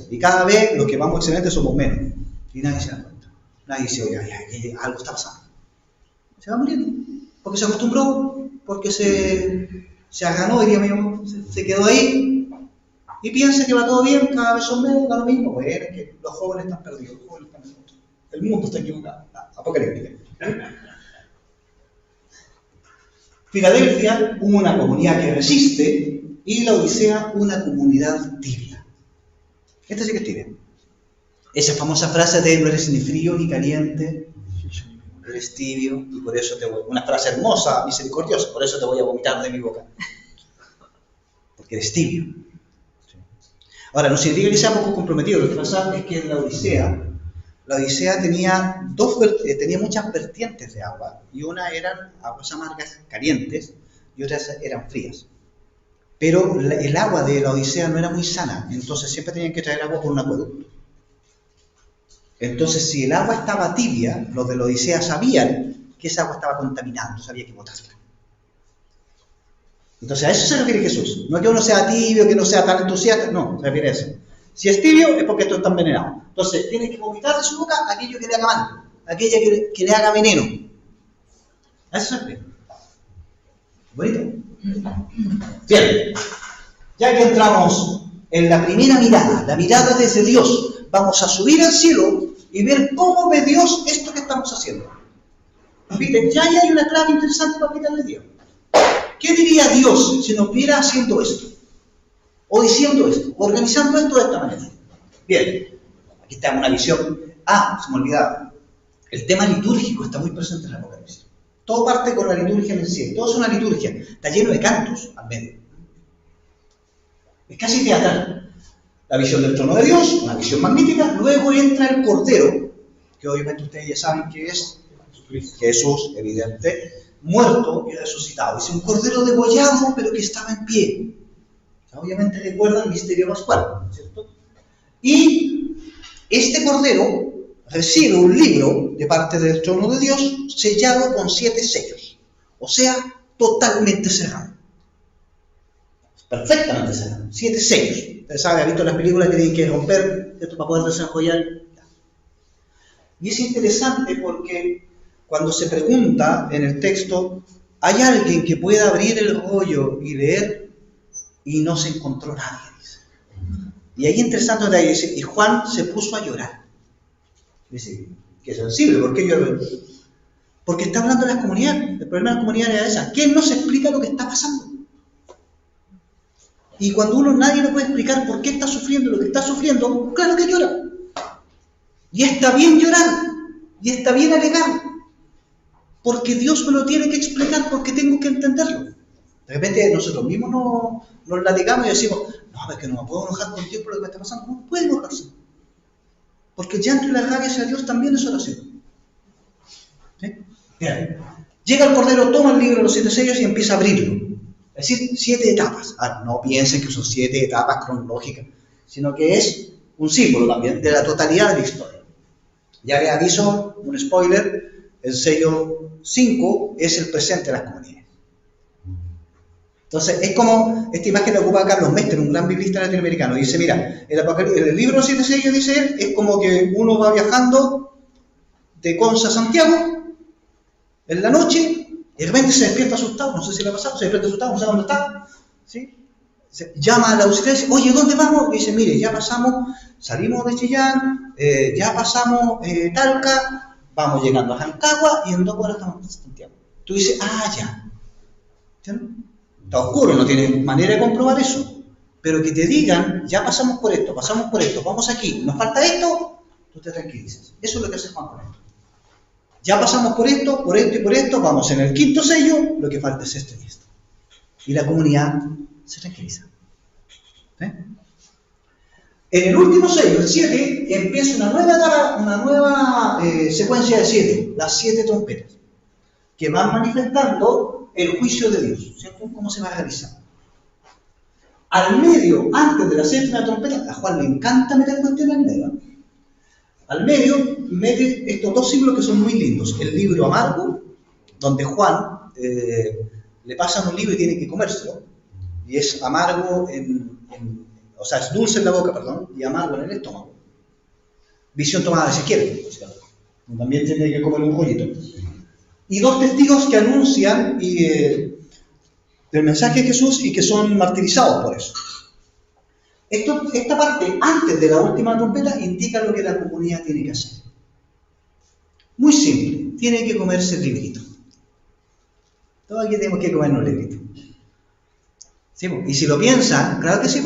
Y cada vez los que vamos excelentes somos menos. Y nadie se da cuenta. Nadie dice, oye, algo está pasando. Se va muriendo. Porque se acostumbró, porque se aganó, diría mío, se quedó ahí. Y piensa que va todo bien, cada vez son menos, da lo mismo. Bueno, es que los jóvenes están perdidos, los jóvenes están perdidos. El mundo está equivocado. Apocalíptica. Filadelfia, una comunidad que resiste, y la Odisea, una comunidad tibia. Esta sí que es tibia. Esa famosa frase de no eres ni frío ni caliente, eres tibio, y por eso una frase hermosa, misericordiosa, por eso te voy a vomitar de mi boca. Porque eres tibio. Ahora, no significa que sea poco comprometido, lo que pasa es que en la Odisea tenía muchas vertientes de agua, y una eran aguas amargas calientes y otras eran frías. Pero el agua de la Odisea no era muy sana, entonces siempre tenían que traer agua por un acueducto. Entonces, si el agua estaba tibia, los de la Odisea sabían que esa agua estaba contaminada, entonces había que botarla. Entonces, a eso se refiere Jesús. No es que uno sea tibio, que no sea tan entusiasta, no, se refiere a eso. Si es tibio, es porque esto está envenenado. Entonces, tiene que vomitar de su boca aquello que le haga mal, aquella que le haga veneno. A eso se refiere. ¿Bonito? Bien, ya que entramos en la primera mirada, la mirada desde Dios, vamos a subir al cielo y ver cómo ve Dios esto que estamos haciendo. ¿Viste? Ya hay una clave interesante para aplicarle a Dios. ¿Qué diría Dios si nos viera haciendo esto? O diciendo esto, o organizando esto de esta manera. Bien, aquí está una visión. Se me olvidaba. El tema litúrgico está muy presente en la Apocalipsis. Todo parte con la liturgia en el cielo. Todo es una liturgia. Está lleno de cantos al medio. Es casi teatral. La visión del trono de Dios, una visión magnífica. Luego entra el Cordero, que obviamente ustedes ya saben que es Jesús, evidente, muerto y resucitado. Es un Cordero degollado, pero que estaba en pie. Obviamente recuerda el misterio pascual, ¿cierto? Y este Cordero recibe un libro de parte del trono de Dios sellado con 7 sellos, o sea, totalmente cerrado, perfectamente cerrado, 7 sellos. Ustedes saben, ha visto las películas que tienen que romper esto para poder desarrollar. Y es interesante porque cuando se pregunta en el texto, ¿hay alguien que pueda abrir el rollo y leer? Y no se encontró nadie, dice. Y ahí interesante donde dice, y Juan se puso a llorar. Dice, qué sensible, ¿por qué llora? Porque está hablando de las comunidades. El problema de las comunidades era esa, que él no se explica lo que está pasando. Y cuando nadie le puede explicar por qué está sufriendo lo que está sufriendo, claro que llora. Y está bien llorar, y está bien alegar, porque Dios me lo tiene que explicar, porque tengo que entenderlo. De repente nosotros mismos nos latigamos y decimos, no, es que no me puedo enojar con Dios por lo que me está pasando. No puede enojarse. Porque el llanto y la rabia hacia Dios también es oración. ¿Sí? Bien. Llega el Cordero, toma el libro de los 7 sellos y empieza a abrirlo. Es decir, 7 etapas. No piensen que son 7 etapas cronológicas, sino que es un símbolo también de la totalidad de la historia. Ya les aviso, un spoiler, el sello 5 es el presente de las comunidades. Entonces, es como esta imagen la ocupa Carlos Mestre, un gran biblista latinoamericano. Dice, mira, el libro de los 7 sellos, dice él, es como que uno va viajando de Conce a Santiago en la noche y de repente se despierta asustado, no sé si le ha pasado, se despierta asustado, no sé dónde está, ¿sí? Llama a la auxiliar y dice, oye, ¿dónde vamos? Y dice, mire, ya pasamos, salimos de Chillán, ya pasamos Talca, vamos llegando a Rancagua y en 2 horas estamos en Santiago. Tú dices, ya. ¿Entiendes? Está oscuro, no tienes manera de comprobar eso. Pero que te digan, ya pasamos por esto, vamos aquí, nos falta esto, tú te tranquilizas. Eso es lo que hace Juan con esto. Ya pasamos por esto y por esto, vamos en el 5.º sello, lo que falta es esto y esto. Y la comunidad se tranquiliza. En el último sello, el 7, empieza una nueva etapa, una nueva secuencia de 7, las 7 trompetas, que van manifestando el juicio de Dios, ¿cierto? ¿Cómo se va a realizar? Al medio, antes de la 7ª trompeta, a Juan le encanta meter cuestiones al medio. Al medio mete estos 2 símbolos que son muy lindos. El libro amargo, donde Juan le pasan un libro y tiene que comérselo, y es amargo o sea, es dulce en la boca, perdón, y amargo en el estómago. Visión tomada de Ezequiel, también tiene que comer un pollito. Y 2 testigos que anuncian del mensaje de Jesús y que son martirizados por eso. Esta parte, antes de la última trompeta, indica lo que la comunidad tiene que hacer. Muy simple, tiene que comerse el librito. Todos aquí tenemos que comernos el librito. ¿Sí? Y si lo piensan, claro que sí.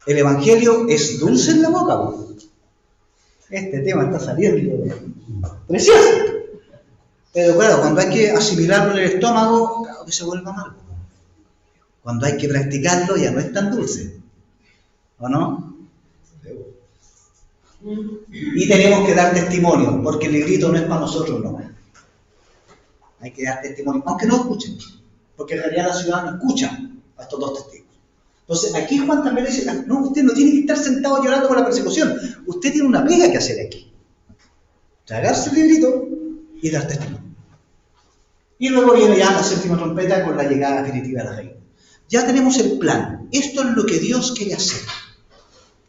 El Evangelio es dulce en la boca. Este tema está saliendo precioso. Pero claro, cuando hay que asimilarlo en el estómago, claro que se vuelve amargo. Cuando hay que practicarlo ya no es tan dulce. ¿O no? Y tenemos que dar testimonio, porque el librito no es para nosotros, no. Hay que dar testimonio, aunque no escuchen, porque en realidad la ciudad no escucha a estos 2 testigos. Entonces aquí Juan también dice, no, usted no tiene que estar sentado llorando por la persecución, usted tiene una pega que hacer aquí. Tragarse el librito y dar testimonio. Y luego viene ya la 7ª trompeta con la llegada definitiva de la reina. Ya tenemos el plan, esto es lo que Dios quiere hacer.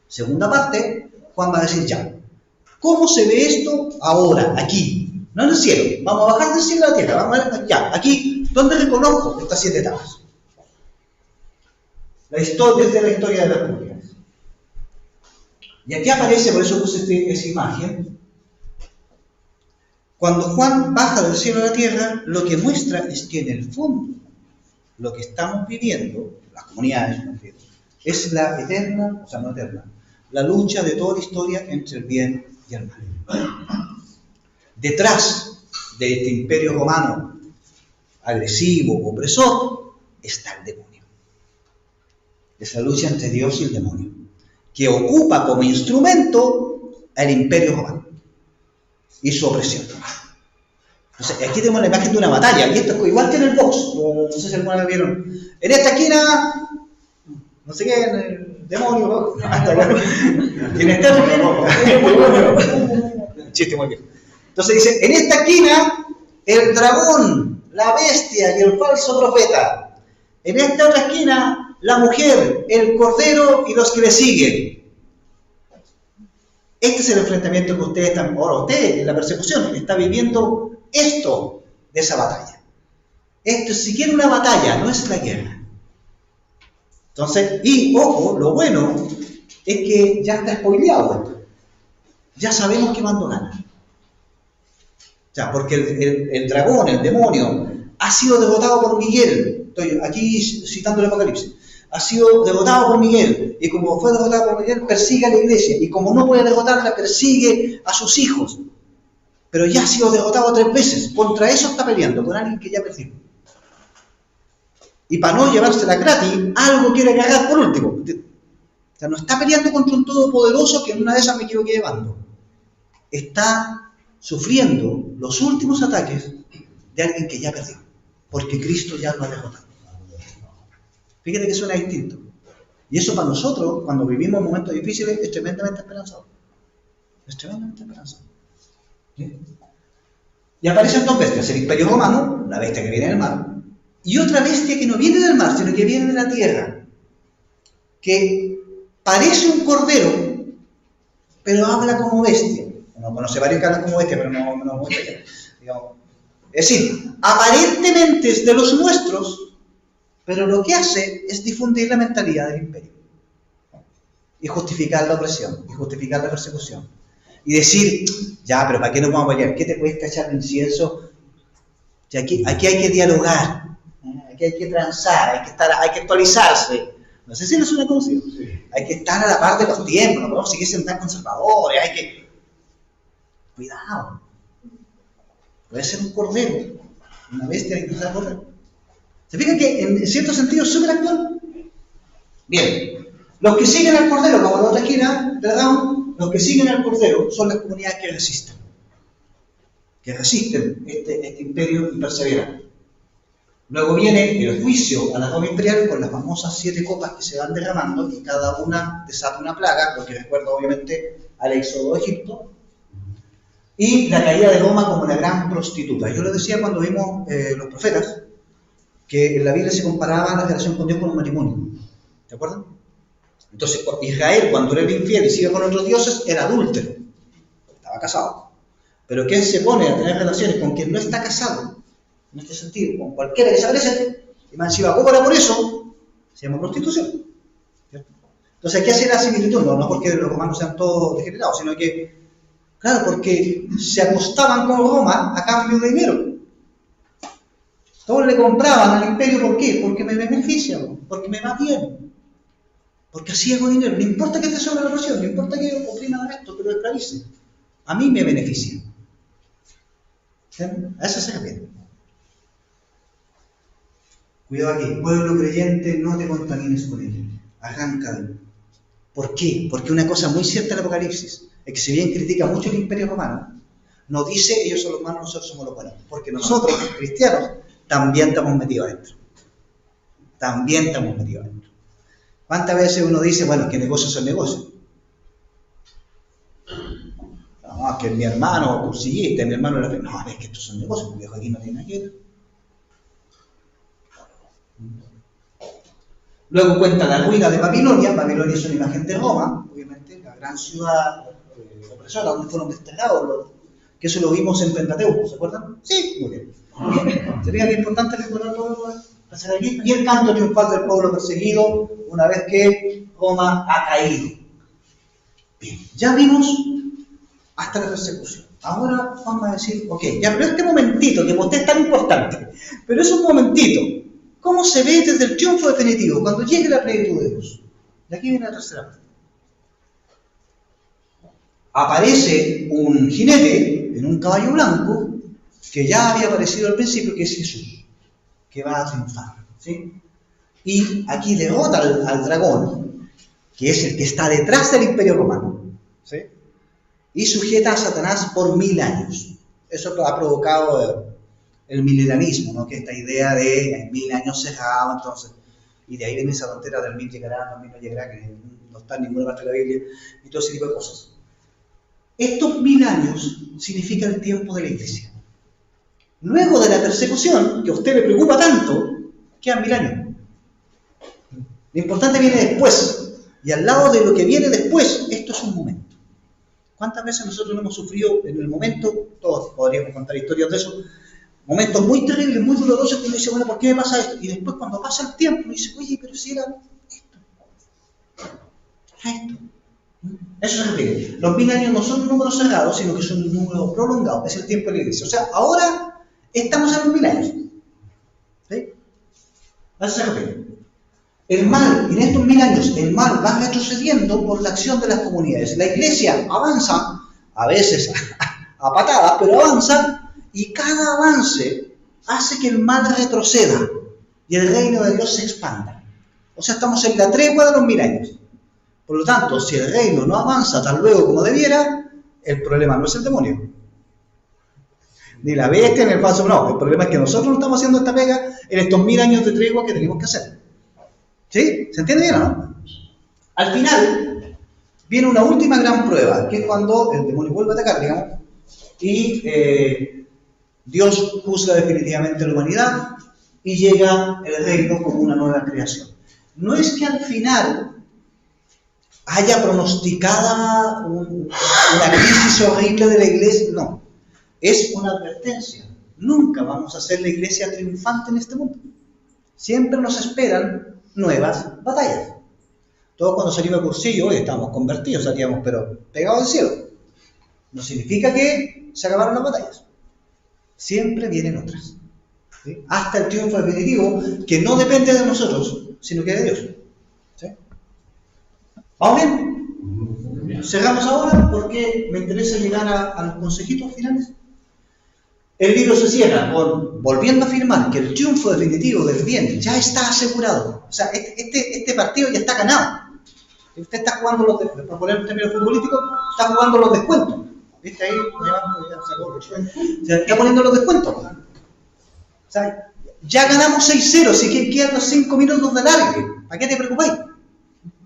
Segunda parte, Juan va a decir ya, ¿cómo se ve esto ahora, aquí? No en el cielo, vamos a bajar del cielo a la tierra, vamos a ver ya, aquí, ¿dónde reconozco estas 7 etapas? La historia, desde la historia de las comunidades. Y aquí aparece, por eso puse esa imagen, cuando Juan baja del cielo a la tierra, lo que muestra es que en el fondo, lo que estamos viviendo, las comunidades, es la eterna, o sea, no eterna, la lucha de toda la historia entre el bien y el mal. Detrás de este imperio romano agresivo, opresor, está el demonio. Es la lucha entre Dios y el demonio, que ocupa como instrumento el imperio romano y su opresión. Entonces, aquí tenemos la imagen de una batalla, y esto es igual que en el box, no sé si alguna vez vieron. En esta esquina, no sé qué, el demonio, y en esta chiste muy bien. Entonces dice, en esta esquina, el dragón, la bestia y el falso profeta. En esta otra esquina, la mujer, el cordero y los que le siguen. Este es el enfrentamiento que ustedes están, ahora usted en la persecución está viviendo esto de esa batalla. Esto es siquiera una batalla, no es la guerra. Entonces, y ojo, lo bueno es que ya está spoileado esto. Ya sabemos que bando gana. O sea, porque el dragón, el demonio, ha sido derrotado por Miguel. Estoy aquí citando el Apocalipsis. Ha sido derrotado por Miguel, y como fue derrotado por Miguel, persigue a la iglesia, y como no puede derrotarla, persigue a sus hijos. Pero ya ha sido derrotado 3 veces. Contra eso está peleando, con alguien que ya perdió. Y para no llevársela gratis, algo quiere agarrar por último. O sea, no está peleando contra un todopoderoso que en una de esas me equivoqué de bando. Está sufriendo los últimos ataques de alguien que ya perdió, porque Cristo ya lo ha derrotado. Fíjate que suena distinto. Y eso para nosotros, cuando vivimos momentos difíciles, es tremendamente esperanzador. Es tremendamente esperanzador. ¿Sí? Y aparecen 2 bestias, el imperio romano, la bestia que viene del mar, y otra bestia que no viene del mar, sino que viene de la tierra, que parece un cordero, pero habla como bestia. Uno conoce varios que hablan como bestia, pero no voy allá. Digamos. Es decir, aparentemente es de los nuestros, pero lo que hace es difundir la mentalidad del imperio. Y justificar la opresión, y justificar la persecución. Y decir, ya, pero ¿para qué nos vamos a pelear? ¿Qué te cuesta echar incienso? O aquí hay que dialogar, aquí hay que transar, hay que actualizarse. No sé si les suena conocido. Sí. Hay que estar a la par de los tiempos, no podemos seguir siendo tan conservadores, hay que... Cuidado. Puede ser un cordero, una bestia que quizás correr. ¿Se fijan que en cierto sentido es súper actual? Bien, los que siguen al cordero, como en la otra esquina, los que siguen al cordero son las comunidades que resisten este imperio y perseveran. Luego viene el juicio a la Roma imperial con las famosas 7 copas que se van derramando y cada una desata una plaga, lo que recuerda obviamente al éxodo de Egipto. y la caída de Roma como la gran prostituta. Yo les decía cuando vimos los profetas, que en la Biblia se comparaba la relación con Dios con un matrimonio. ¿De acuerdo? Entonces, Israel, cuando era infiel y sigue con otros dioses, era adúltero. Estaba casado. Pero quien se pone a tener relaciones con quien no está casado, en este sentido, con cualquiera que se agrese, y más encima cobra por eso, se llama prostitución. ¿Cierto? Entonces, ¿qué hace la similitud? No porque los romanos sean todos degenerados, sino que, claro, porque se acostaban con Roma a cambio de dinero. Todos le compraban al imperio, ¿por qué? Porque me beneficia, porque me va bien, porque así hago dinero. No importa que esté sobre la presión, no importa que opriman a esto, que lo esclavice. A mí me beneficia. ¿Sí? A eso se refiere. Cuidado aquí, pueblo creyente, no te contamines con él. Arranca de él. ¿Por qué? Porque una cosa muy cierta del Apocalipsis es que si bien critica mucho el imperio romano, no dice ellos son los malos, nosotros somos los buenos. Porque nosotros, cristianos, también estamos metidos adentro. También estamos metidos adentro. ¿Cuántas veces uno dice, bueno, que negocios son negocios? No, es que mi hermano cursillista, mi hermano era... No, es que estos son negocios, porque aquí no tiene nada que ver. Luego cuenta la ruina de Babilonia. Babilonia es una imagen de Roma, obviamente, la gran ciudad opresora, donde fueron desterrados, que eso lo vimos en Pentateuco, ¿se acuerdan? Sí, muy bien. Sería importante recordar todo aquí. Y el canto triunfal del pueblo perseguido, una vez que Roma ha caído. Bien, ya vimos hasta la persecución. Ahora vamos a decir, ok, ya, pero este momentito, que para usted es tan importante, pero es un momentito. ¿Cómo se ve desde el triunfo definitivo, cuando llegue la plenitud de Dios? Y aquí viene la tercera parte. Aparece un jinete en un caballo blanco, que ya había aparecido al principio, que es Jesús, que va a triunfar, ¿sí? Y aquí derrota al dragón, que es el que está detrás del imperio romano, ¿sí? Y sujeta a Satanás por 1000 años. Eso ha provocado el milenarismo, ¿no? Que esta idea de 1000 años cerrado, entonces, y de ahí viene esa tontera del 1000 llegará, 2000 no llegará, que no está en ninguna parte de la Biblia, y todo ese tipo de cosas. Estos 1000 años significan el tiempo de la iglesia. Luego de la persecución, que a usted le preocupa tanto, quedan 1000 años. Lo importante viene después, y al lado de lo que viene después, esto es un momento. ¿Cuántas veces nosotros no hemos sufrido en el momento? Todos podríamos contar historias de eso. Momentos muy terribles, muy dolorosos, que uno dice, bueno, ¿por qué me pasa esto? Y después cuando pasa el tiempo, uno dice, oye, pero si era esto. Eso se refiere. Los 1000 años no son números cerrados, sino que son un número prolongado. Es el tiempo de la iglesia. O sea, ahora estamos en los 1000 años. ¿Sí? A eso se refiere. El mal, en estos 1000 años, el mal va retrocediendo por la acción de las comunidades. La iglesia avanza, a veces a patadas, pero avanza, y cada avance hace que el mal retroceda y el reino de Dios se expanda. O sea, estamos en la tregua de los 1000 años. Por lo tanto, si el reino no avanza tan luego como debiera, el problema no es el demonio, ni la bestia, ni el falso, no. El problema es que nosotros no estamos haciendo esta pega en estos 1000 años de tregua que tenemos que hacer. ¿Sí? ¿Se entiende bien o no? Al final, viene una última gran prueba, que es cuando el demonio vuelve a atacar, digamos, y Dios juzga definitivamente a la humanidad y llega el reino como una nueva creación. No es que al final haya pronosticada una crisis horrible de la iglesia, no. Es una advertencia. Nunca vamos a ser la iglesia triunfante en este mundo. Siempre nos esperan nuevas batallas. Todos cuando salimos a cursillo, hoy estamos convertidos, salíamos pero pegados al cielo. No significa que se acabaron las batallas. Siempre vienen otras. ¿Sí? Hasta el triunfo definitivo, que no depende de nosotros, sino que de Dios. ¿Sí? ¿Vamos bien? Cerramos ahora porque me interesa llegar a los consejitos finales. El libro se cierra volviendo a afirmar que el triunfo definitivo del bien ya está asegurado. O sea, este partido ya está ganado. Usted está jugando por poner un término futbolístico, está jugando los descuentos. ¿Viste ahí? Se está poniendo los descuentos. O sea, ya ganamos 6-0, si que quedan los 5 minutos de alargue. ¿Para qué te preocupáis?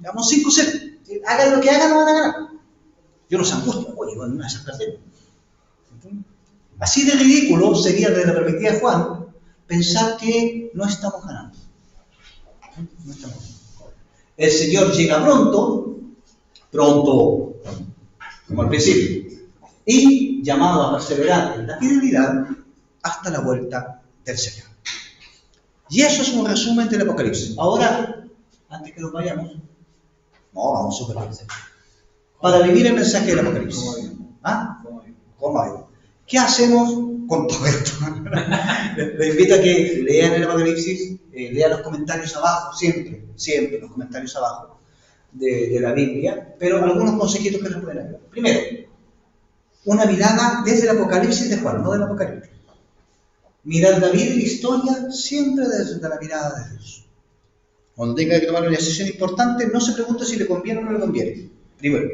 Ganamos 5-0. Hagan lo que hagan, no van a ganar. Yo no se angustia, oye, bueno, no esas perdemos. Así de ridículo sería desde la perspectiva de Juan pensar que no estamos ganando. No estamos ganando. El Señor llega pronto, como al principio, y llamado a perseverar en la fidelidad hasta la vuelta del Señor. Y eso es un resumen del Apocalipsis. Ahora, antes que nos vayamos, vamos súper bien. Para vivir el mensaje del Apocalipsis. ¿Ah? ¿Cómo hay? ¿Qué hacemos con todo esto? Les invito a que lean el Apocalipsis, lean los comentarios abajo, siempre los comentarios abajo de la Biblia, pero algunos consejitos que les pueden ayudar. Primero, una mirada desde el Apocalipsis de Juan, no del Apocalipsis. Mirar la vida y la historia siempre desde la mirada de Dios. Cuando tenga que tomar una decisión importante, no se pregunte si le conviene o no le conviene. Primero,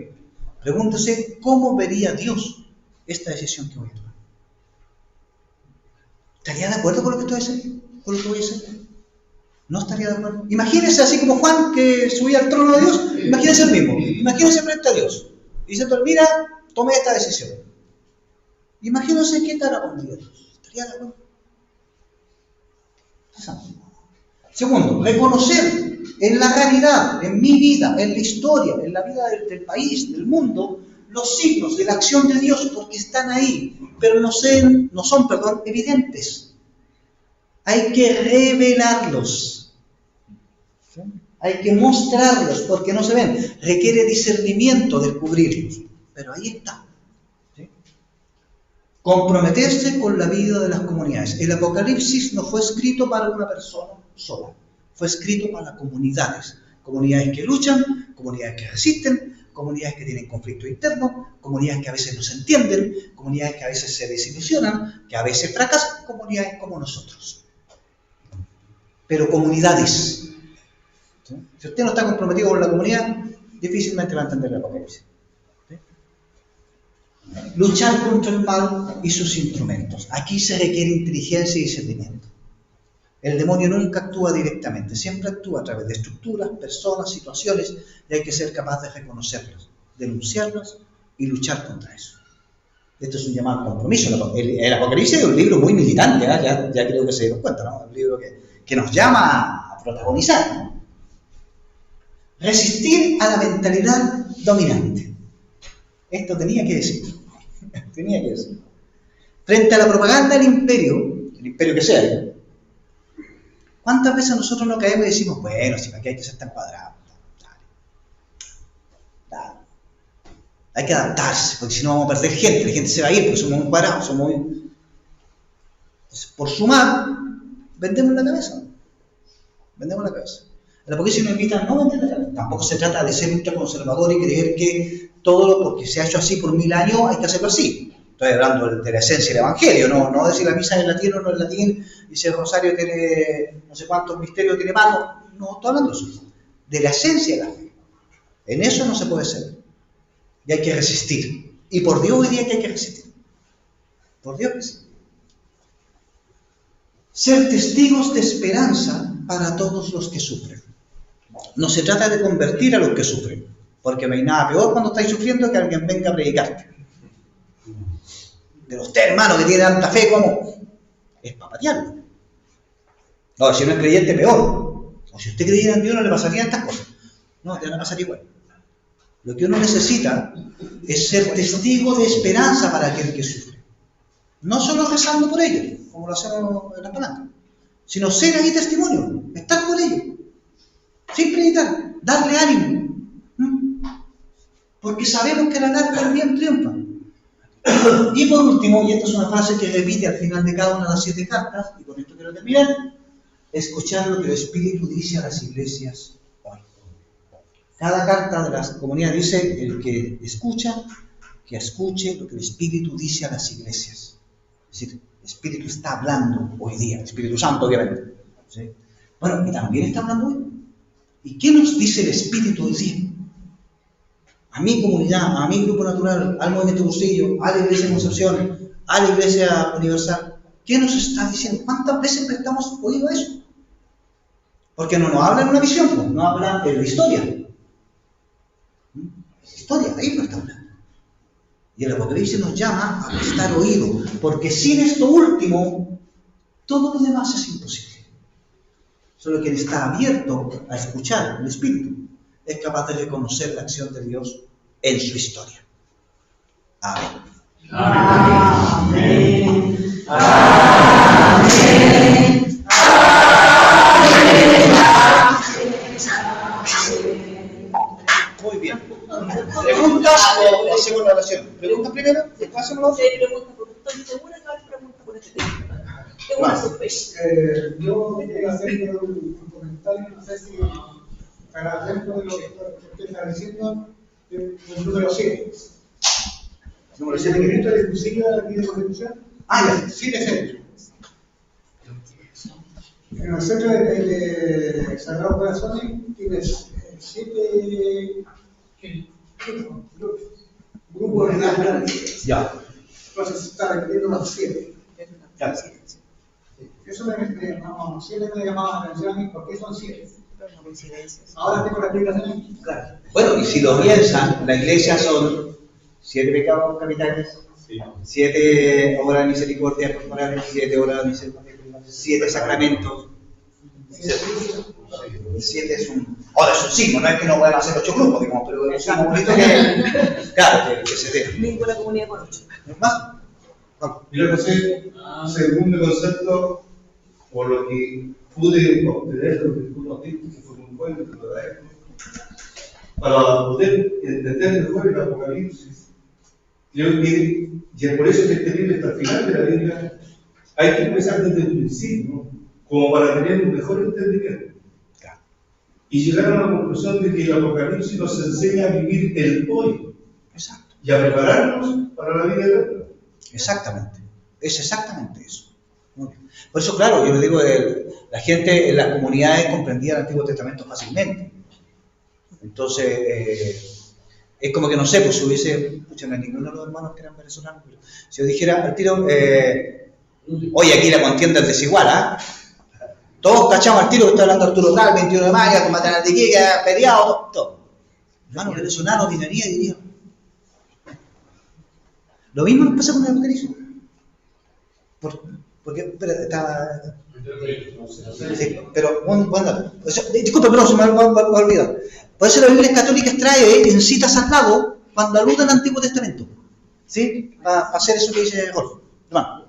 pregúntese cómo vería Dios esta decisión que voy a tomar. ¿Estaría de acuerdo con lo que estoy haciendo? ¿Con lo que voy a hacer? ¿No estaría de acuerdo? Imagínese así como Juan que subía al trono de Dios, imagínese el mismo, imagínese frente a Dios. Y dice, mira, tomé esta decisión. Imagínese qué tal respondía Dios. ¿Estaría de acuerdo? Segundo, reconocer en la realidad, en mi vida, en la historia, en la vida del país, del mundo, los signos de la acción de Dios, porque están ahí, pero no son evidentes. Hay que revelarlos. ¿Sí? Hay que mostrarlos, porque no se ven. Requiere discernimiento descubrirlos, pero ahí está. ¿Sí? Comprometerse con la vida de las comunidades. El Apocalipsis no fue escrito para una persona sola, fue escrito para comunidades. Comunidades que luchan, comunidades que resisten, comunidades que tienen conflicto interno, comunidades que a veces no se entienden, comunidades que a veces se desilusionan, que a veces fracasan, comunidades como nosotros. Pero comunidades. ¿Sí? Si usted no está comprometido con la comunidad, difícilmente va a entender el Apocalipsis. ¿Sí? Luchar contra el mal y sus instrumentos. Aquí se requiere inteligencia y discernimiento. El demonio nunca actúa directamente, siempre actúa a través de estructuras, personas, situaciones, y hay que ser capaz de reconocerlas, denunciarlas y luchar contra eso. Esto es un llamado al compromiso. El Apocalipsis es un libro muy militante, ¿eh? ya creo que se dieron cuenta, ¿no? Un libro que nos llama a protagonizar, ¿no? Resistir a la mentalidad dominante. Esto tenía que decir. Frente a la propaganda del imperio que sea, ¿eh? ¿Cuántas veces nosotros no caemos y decimos, bueno, si aquí hay que ser tan cuadrado? Dale. Hay que adaptarse, porque si no vamos a perder gente, la gente se va a ir porque somos muy cuadrados, Entonces, por sumar, vendemos la cabeza. El Apocalipsis nos invita a no vender la cabeza. Tampoco se trata de ser ultraconservador y creer que todo, porque se ha hecho así por 1000 años, hay que hacerlo así. Estoy hablando de la esencia del Evangelio, no de si la misa es en latín o no es en latín, y si el rosario tiene no sé cuántos misterios, tiene más, no estoy hablando de eso, de la esencia de la fe. En eso no se puede ser. Y hay que resistir. Y por Dios hoy día que hay que resistir. Por Dios que sí. Ser testigos de esperanza para todos los que sufren. No se trata de convertir a los que sufren, porque no hay nada peor cuando estáis sufriendo que alguien venga a predicarte. Pero usted, hermano, que tiene tanta fe, ¿cómo? Es para patearlo. No, si no es creyente, peor. O si usted creyera en Dios, no le pasarían estas cosas. No, te van a pasar igual. Lo que uno necesita es ser testigo de esperanza para aquel que sufre. No solo rezando por ellos, como lo hacemos en la palanca, sino ser ahí testimonio, estar con ellos, sin predicar, darle ánimo. Porque sabemos que la larga del bien triunfa. Y por último, y esta es una frase que repite al final de cada una de las 7 cartas, y con esto quiero terminar, escuchar lo que el Espíritu dice a las iglesias hoy. Cada carta de las comunidades dice, el que escucha, que escuche lo que el Espíritu dice a las iglesias. Es decir, el Espíritu está hablando hoy día, el Espíritu Santo obviamente. ¿Sí? Bueno, y también está hablando hoy. ¿Y qué nos dice el Espíritu hoy día? A mi comunidad, a mi grupo natural, al Movimiento Cursillo, a la Iglesia de Concepción, a la Iglesia Universal. ¿Qué nos está diciendo? ¿Cuántas veces prestamos oído a eso? Porque no nos habla en una visión, pues, no habla en la historia. Historia, ahí no está hablando. Y el Apocalipsis nos llama a prestar oído, porque sin esto último, todo lo demás es imposible. Solo quien está abierto a escuchar el Espíritu es capaz de reconocer la acción de Dios en su historia. Amén. Amén. Amén. Muy bien. ¿Preguntas o hacemos la oración? ¿Preguntas primero? ¿Después hacemos la otra? Sí, pregunta, porque estoy segura que va a haber preguntas por este tema. Tengo una sospecha. Yo quería hacerle un comentario, no sé si para dentro de lo que usted está diciendo, el número 7. Número ¿El 7 que ministro de Justicia aquí de Constitución? ya, 7. En el centro de Sagrado Corazón tienes 7 grupos de edad. Ya. Entonces se está repitiendo los 7. Ya. Eso siempre me llamaba la atención a mí, ¿por qué son 7? Ahora tengo la explicación aquí. Claro. Bueno, y si lo piensan, la iglesia son 7 pecados capitales, 7 obras de misericordia corporales, 7 obras de misericordia corporales, 7 sacramentos. 7 es un. Ahora es un signo, no es que no puedan hacer 8 grupos, digamos, pero es un bonito que. Claro, que se dé. Ninguna comunidad con 8. ¿Más? Mira, José, según mi concepto, por lo que pude obtener de lo que tú nos diste, que fue muy bueno, te lo agradezco, para poder entender mejor el Apocalipsis, creo que, y es por eso que este libro hasta el final de la Biblia, hay que empezar desde el principio, como para tener un mejor entendimiento. Y llegar a la conclusión de que el Apocalipsis nos enseña a vivir el hoy. Exacto. Y a prepararnos para la vida eterna. Exactamente. Es exactamente eso. Muy bien. Por eso, claro, yo le digo, la gente en las comunidades comprendía el Antiguo Testamento fácilmente. Entonces, es como que no sé, pues si hubiese, escúchame, ninguno de los hermanos que eran venezolanos, pero si yo dijera al tiro, oye, aquí la contienda es desigual, ¿ah? Todos cachamos al tiro que está hablando Arturo Prat, el 21 de mayo, con Matanal de Quique, feriado, todo. Hermano venezolano opinaría y diría. Lo mismo nos pasa con el Apocalipsis. Porque estaba. Sí, pero buen dato. Disculpe, pero se me ha olvidado. Por eso las Biblias católicas trae en citas al lado cuando aluden al Antiguo Testamento. ¿Sí? Para hacer eso que dice Jorge. Hermano.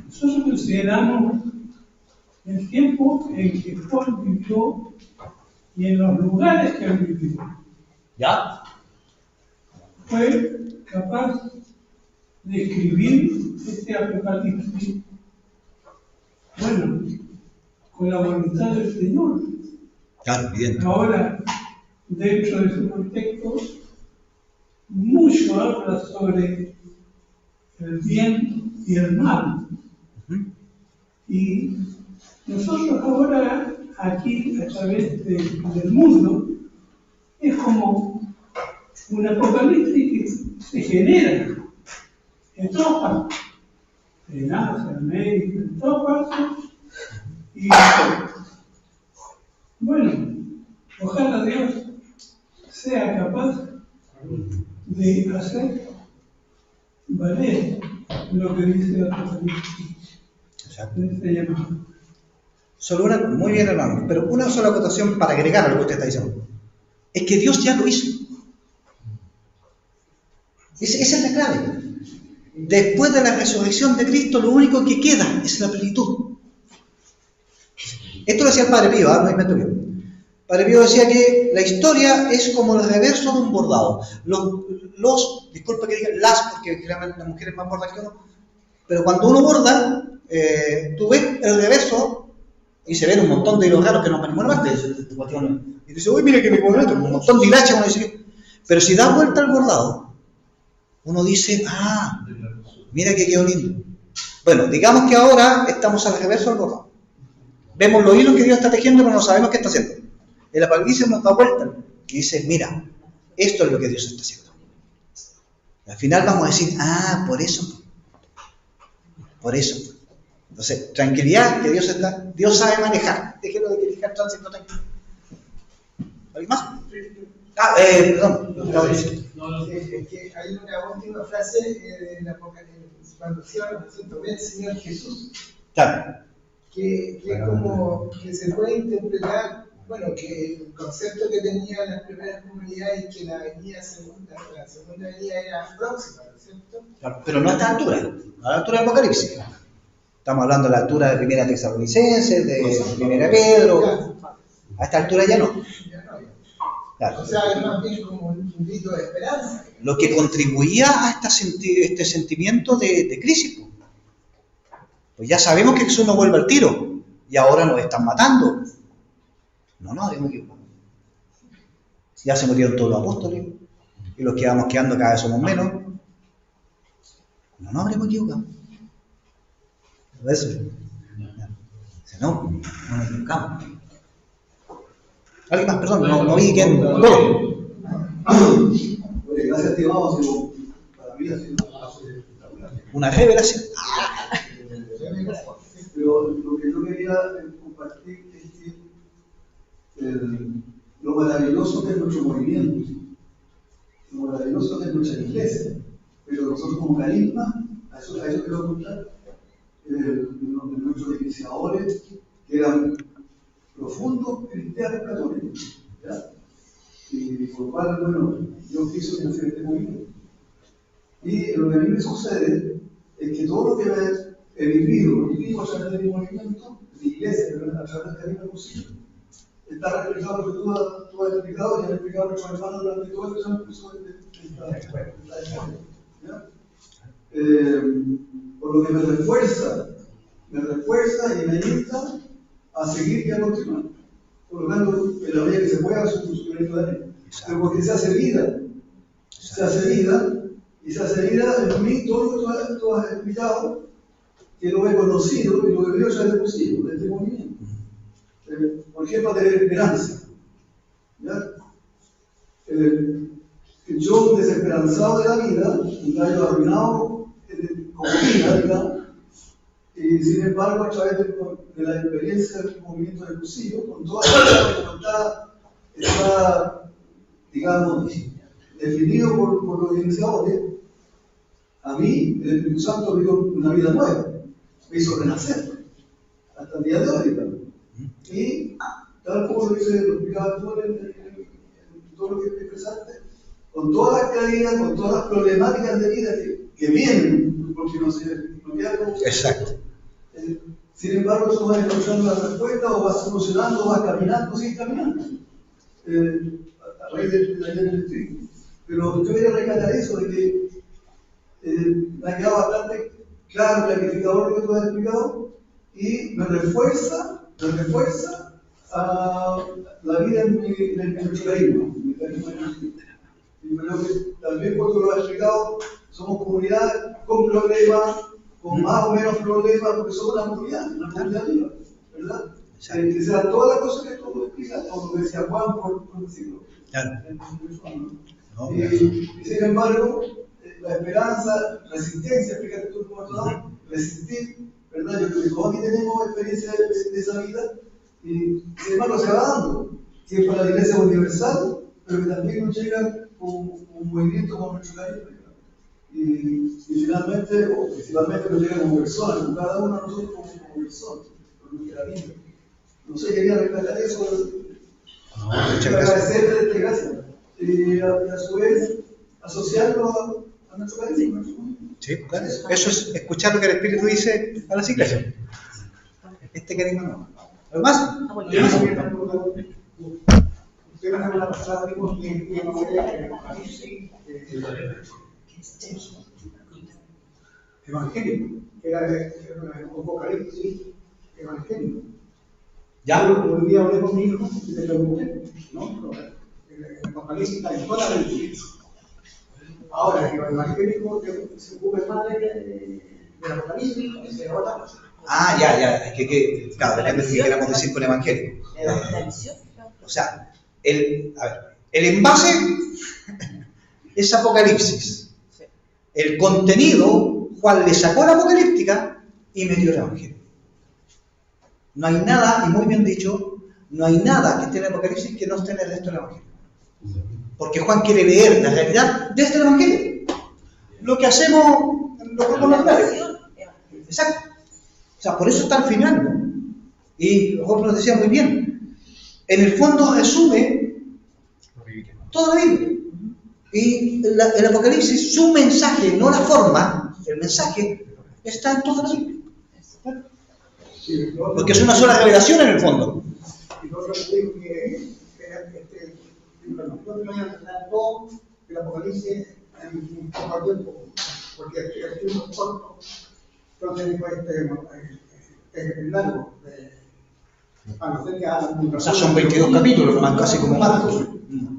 Nosotros consideramos el tiempo en que Paul vivió y en los lugares que él vivió. ¿Ya? Fue capaz de escribir este Apocalipsis, bueno, con la voluntad del Señor. Claro, evidente. Ahora, dentro de su contexto, mucho habla sobre el bien y el mal. Y nosotros ahora, aquí, a través del mundo, es como un apocalipsis que se genera en todas partes, en Asia, en América, en todas partes. Y bueno, ojalá Dios sea capaz de hacer valer lo que dice el Apocalipsis. Exacto. Este llamado. Solo una, muy bien, hermano, pero una sola acotación para agregar a lo que usted está diciendo. Es que Dios ya lo hizo. Esa es la clave. Después de la resurrección de Cristo, lo único que queda es la plenitud. Esto lo decía el Padre Pío, no invento yo. Padre Pío decía que la historia es como el reverso de un bordado. Disculpa que diga las, porque generalmente las mujeres más bordan que uno, pero cuando uno borda, tú ves el reverso y se ven un montón de hilos raros que no van a ninguna parte. Y dice, uy, mira que me mueve un montón de hilachas, uno dice, pero si da vuelta al bordado, uno dice, ah, mira que quedó lindo. Bueno, digamos que ahora estamos al reverso del bordado. Vemos los hilos que Dios está tejiendo, pero no sabemos qué está haciendo. El Apocalipsis nos da vuelta y dice, mira, esto es lo que Dios está haciendo. Y al final vamos a decir, ah, por eso. Por eso. Entonces, tranquilidad, que Dios sabe manejar. Déjelo de dirigir tránsito tranquilo. ¿Alguien más? Perdón. No, Es que hay una última frase en Apocalipsis, cuando cierra el asunto, ve el Señor Jesús, Claro. que como que se puede interpretar, bueno, que el concepto que tenían las primeras comunidades es que la segunda venida era próxima, ¿no es cierto? Claro, pero no a esta altura, a la altura del Apocalipsis. Estamos hablando de la altura de Primera Tesalonicenses, de Primera Pedro. A esta altura ya no. Ya no, ya. Claro. O sea, es más bien como un grito de esperanza. Lo que contribuía a este sentimiento de crisis. Pues ya sabemos que Jesús no vuelve al tiro y ahora nos están matando. No nos hemos equivocado. Ya se murieron todos los apóstoles y los que vamos quedando cada vez somos menos. No nos habremos equivocado. Por eso. Si no nos equivocamos. ¿Alguien más? Perdón, no vi quién. Oye, gracias, estimado. Para mí ha sido una revelación. Pero lo que yo quería compartir es que lo maravilloso que es nuestro movimiento, lo maravilloso que es nuestra iglesia, pero nosotros como carisma, a eso quiero apuntar, nuestros iniciadores, que eran profundos cristianos católicos, ¿ya? Y por lo cual, bueno, yo quiso que este movimiento. Y lo que a mí me sucede es que todo lo que he vivido a través de mi movimiento, de iglesia, pero a través del camino posible, está reflejado en lo que tú has explicado y has explicado a nuestros hermanos durante todo el transcurso de esta escuela. Por lo que me refuerza y me invita a seguir y a continuar. Por lo tanto, en la medida que se pueda, su granito de arena. Pero porque se hace vida, y se hace vida en mí, todo lo que tú has explicado, que lo he conocido y lo he vivido ya de posible, de este movimiento. Por ejemplo, tener esperanza. ¿Ya? Yo, desesperanzado de la vida, un gallo arruinado como vida, digamos, y sin embargo, a través de la experiencia del movimiento de Cursillo, con toda la está, digamos, definido por los iniciadores, a mí, el Espíritu Santo me dio una vida nueva, me hizo renacer, hasta el día de hoy, ¿verdad? Y tal como lo explicaba tú en todo lo que expresaste, con todas las caídas, con todas las problemáticas de vida que vienen, porque no queda como... Exacto. Sin embargo, tú vas encontrando la respuesta, o vas solucionando, o vas caminando, sigues caminando, a raíz de la ley del Espíritu. Pero yo quería recalcar eso, de que me ha quedado bastante claro, clarificador lo que tú has explicado, y me refuerza a la vida en nuestro carisma. Y creo que también cuando lo has explicado, somos comunidades con problemas, con más o menos problemas, porque somos una comunidad viva, ¿verdad? Que sean todas las cosas que tú explicas, como lo decía Juan, por decirlo. Claro. No, Y sin embargo, la esperanza, resistencia, explícate tú cómo todo, resistir, ¿verdad? Yo creo que todos aquí tenemos experiencia de esa vida, y sin embargo se va dando, que es para la iglesia universal, pero que también nos llega un movimiento como nuestro carisma. Y finalmente, o principalmente, nos llega como personas, con cada uno de nosotros como personas, con nuestra vida. No sé, quería rescatar eso, agradecerte, gracias. Y a su vez, asociarlo a nuestro carisma. sí, claro. Eso es escuchar lo que el Espíritu dice a las iglesias. Este carisma no. ¿Algo más? Usted la semana pasada vimos que evangélico, que era un apocalipsis evangélico. Ya. Un día hablé con mi hijo y le pregunté, ¿no? El apocalipsis está en toda la Biblia. Ahora, que el evangélico se ocupe más del apocalipsis, es otra cosa. Ah, ya. Claro, depende de lo que queramos decir con evangélico. O sea, el envase es Apocalipsis. El contenido, Juan le sacó la apocalíptica y metió el evangelio. No hay nada, y muy bien dicho, no hay nada que esté en el Apocalipsis que no esté en el resto del evangelio. Porque Juan quiere leer la realidad desde el Evangelio. Lo que hacemos en los grupos naturales. Exacto. O sea, por eso está al final, ¿no? Y Jorge nos decía muy bien. En el fondo resume toda la Biblia. Y el Apocalipsis, su mensaje, no la forma, el mensaje está en toda la Biblia. Porque es una sola revelación en el fondo. Y lo otro que digo que no voy a entrar todo el Apocalipsis en un poco tiempo, porque el tiempo es corto, entonces es largo. A no ser que hagan O sea, son 22 capítulos, más casi como Marcos.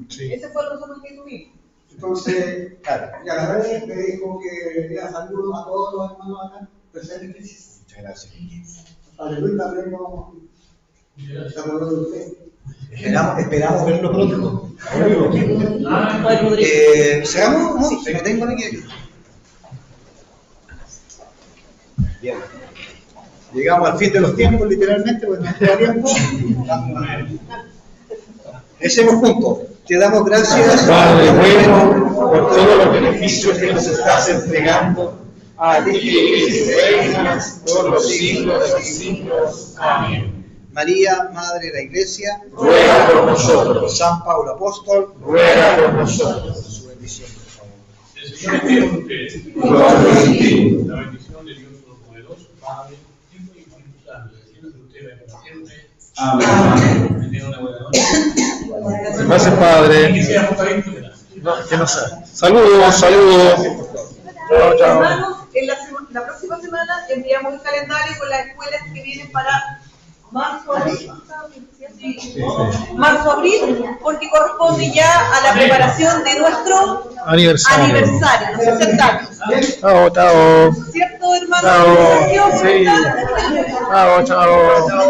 Sí. Ese fue el resumen que tuvimos. Entonces, Claro. y a la vez me dijo que le da saludos a todos los hermanos acá presentes. Muchas gracias. Padre Luis también no se acordó de usted. Esperamos verlo pronto. ¿Sigamos? No, me tengo aquí. Bien. Llegamos al fin de los tiempos, literalmente, porque no queda tiempo. Decimos juntos. Te damos gracias, Padre bueno, por todos los beneficios que nos estás entregando. A ti que reinas por los siglos de los siglos. Amén. María, Madre de la Iglesia, Ruega por nosotros. San Pablo Apóstol, Ruega por nosotros. su bendición, por favor. El Señor esté con ustedes. Gloria a ti. La bendición de Dios Todopoderoso, Padre, Hijo y Espíritu Santo, descienda sobre ustedes para siempre. Amén. Que tengan una buena noche. Gracias, Y que Padre. sea apocalipsis de la No, que no sea. Saludos, saludos. Chao, chao. Hermanos, la próxima semana enviamos el calendario con las escuelas que vienen para marzo, abril, porque corresponde ya a la preparación de nuestro aniversario, los 60 años. Chao, chao. ¿Cierto, hermano? Chao. Sergio? Sí. Chao, chao. ¿Cómo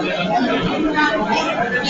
está?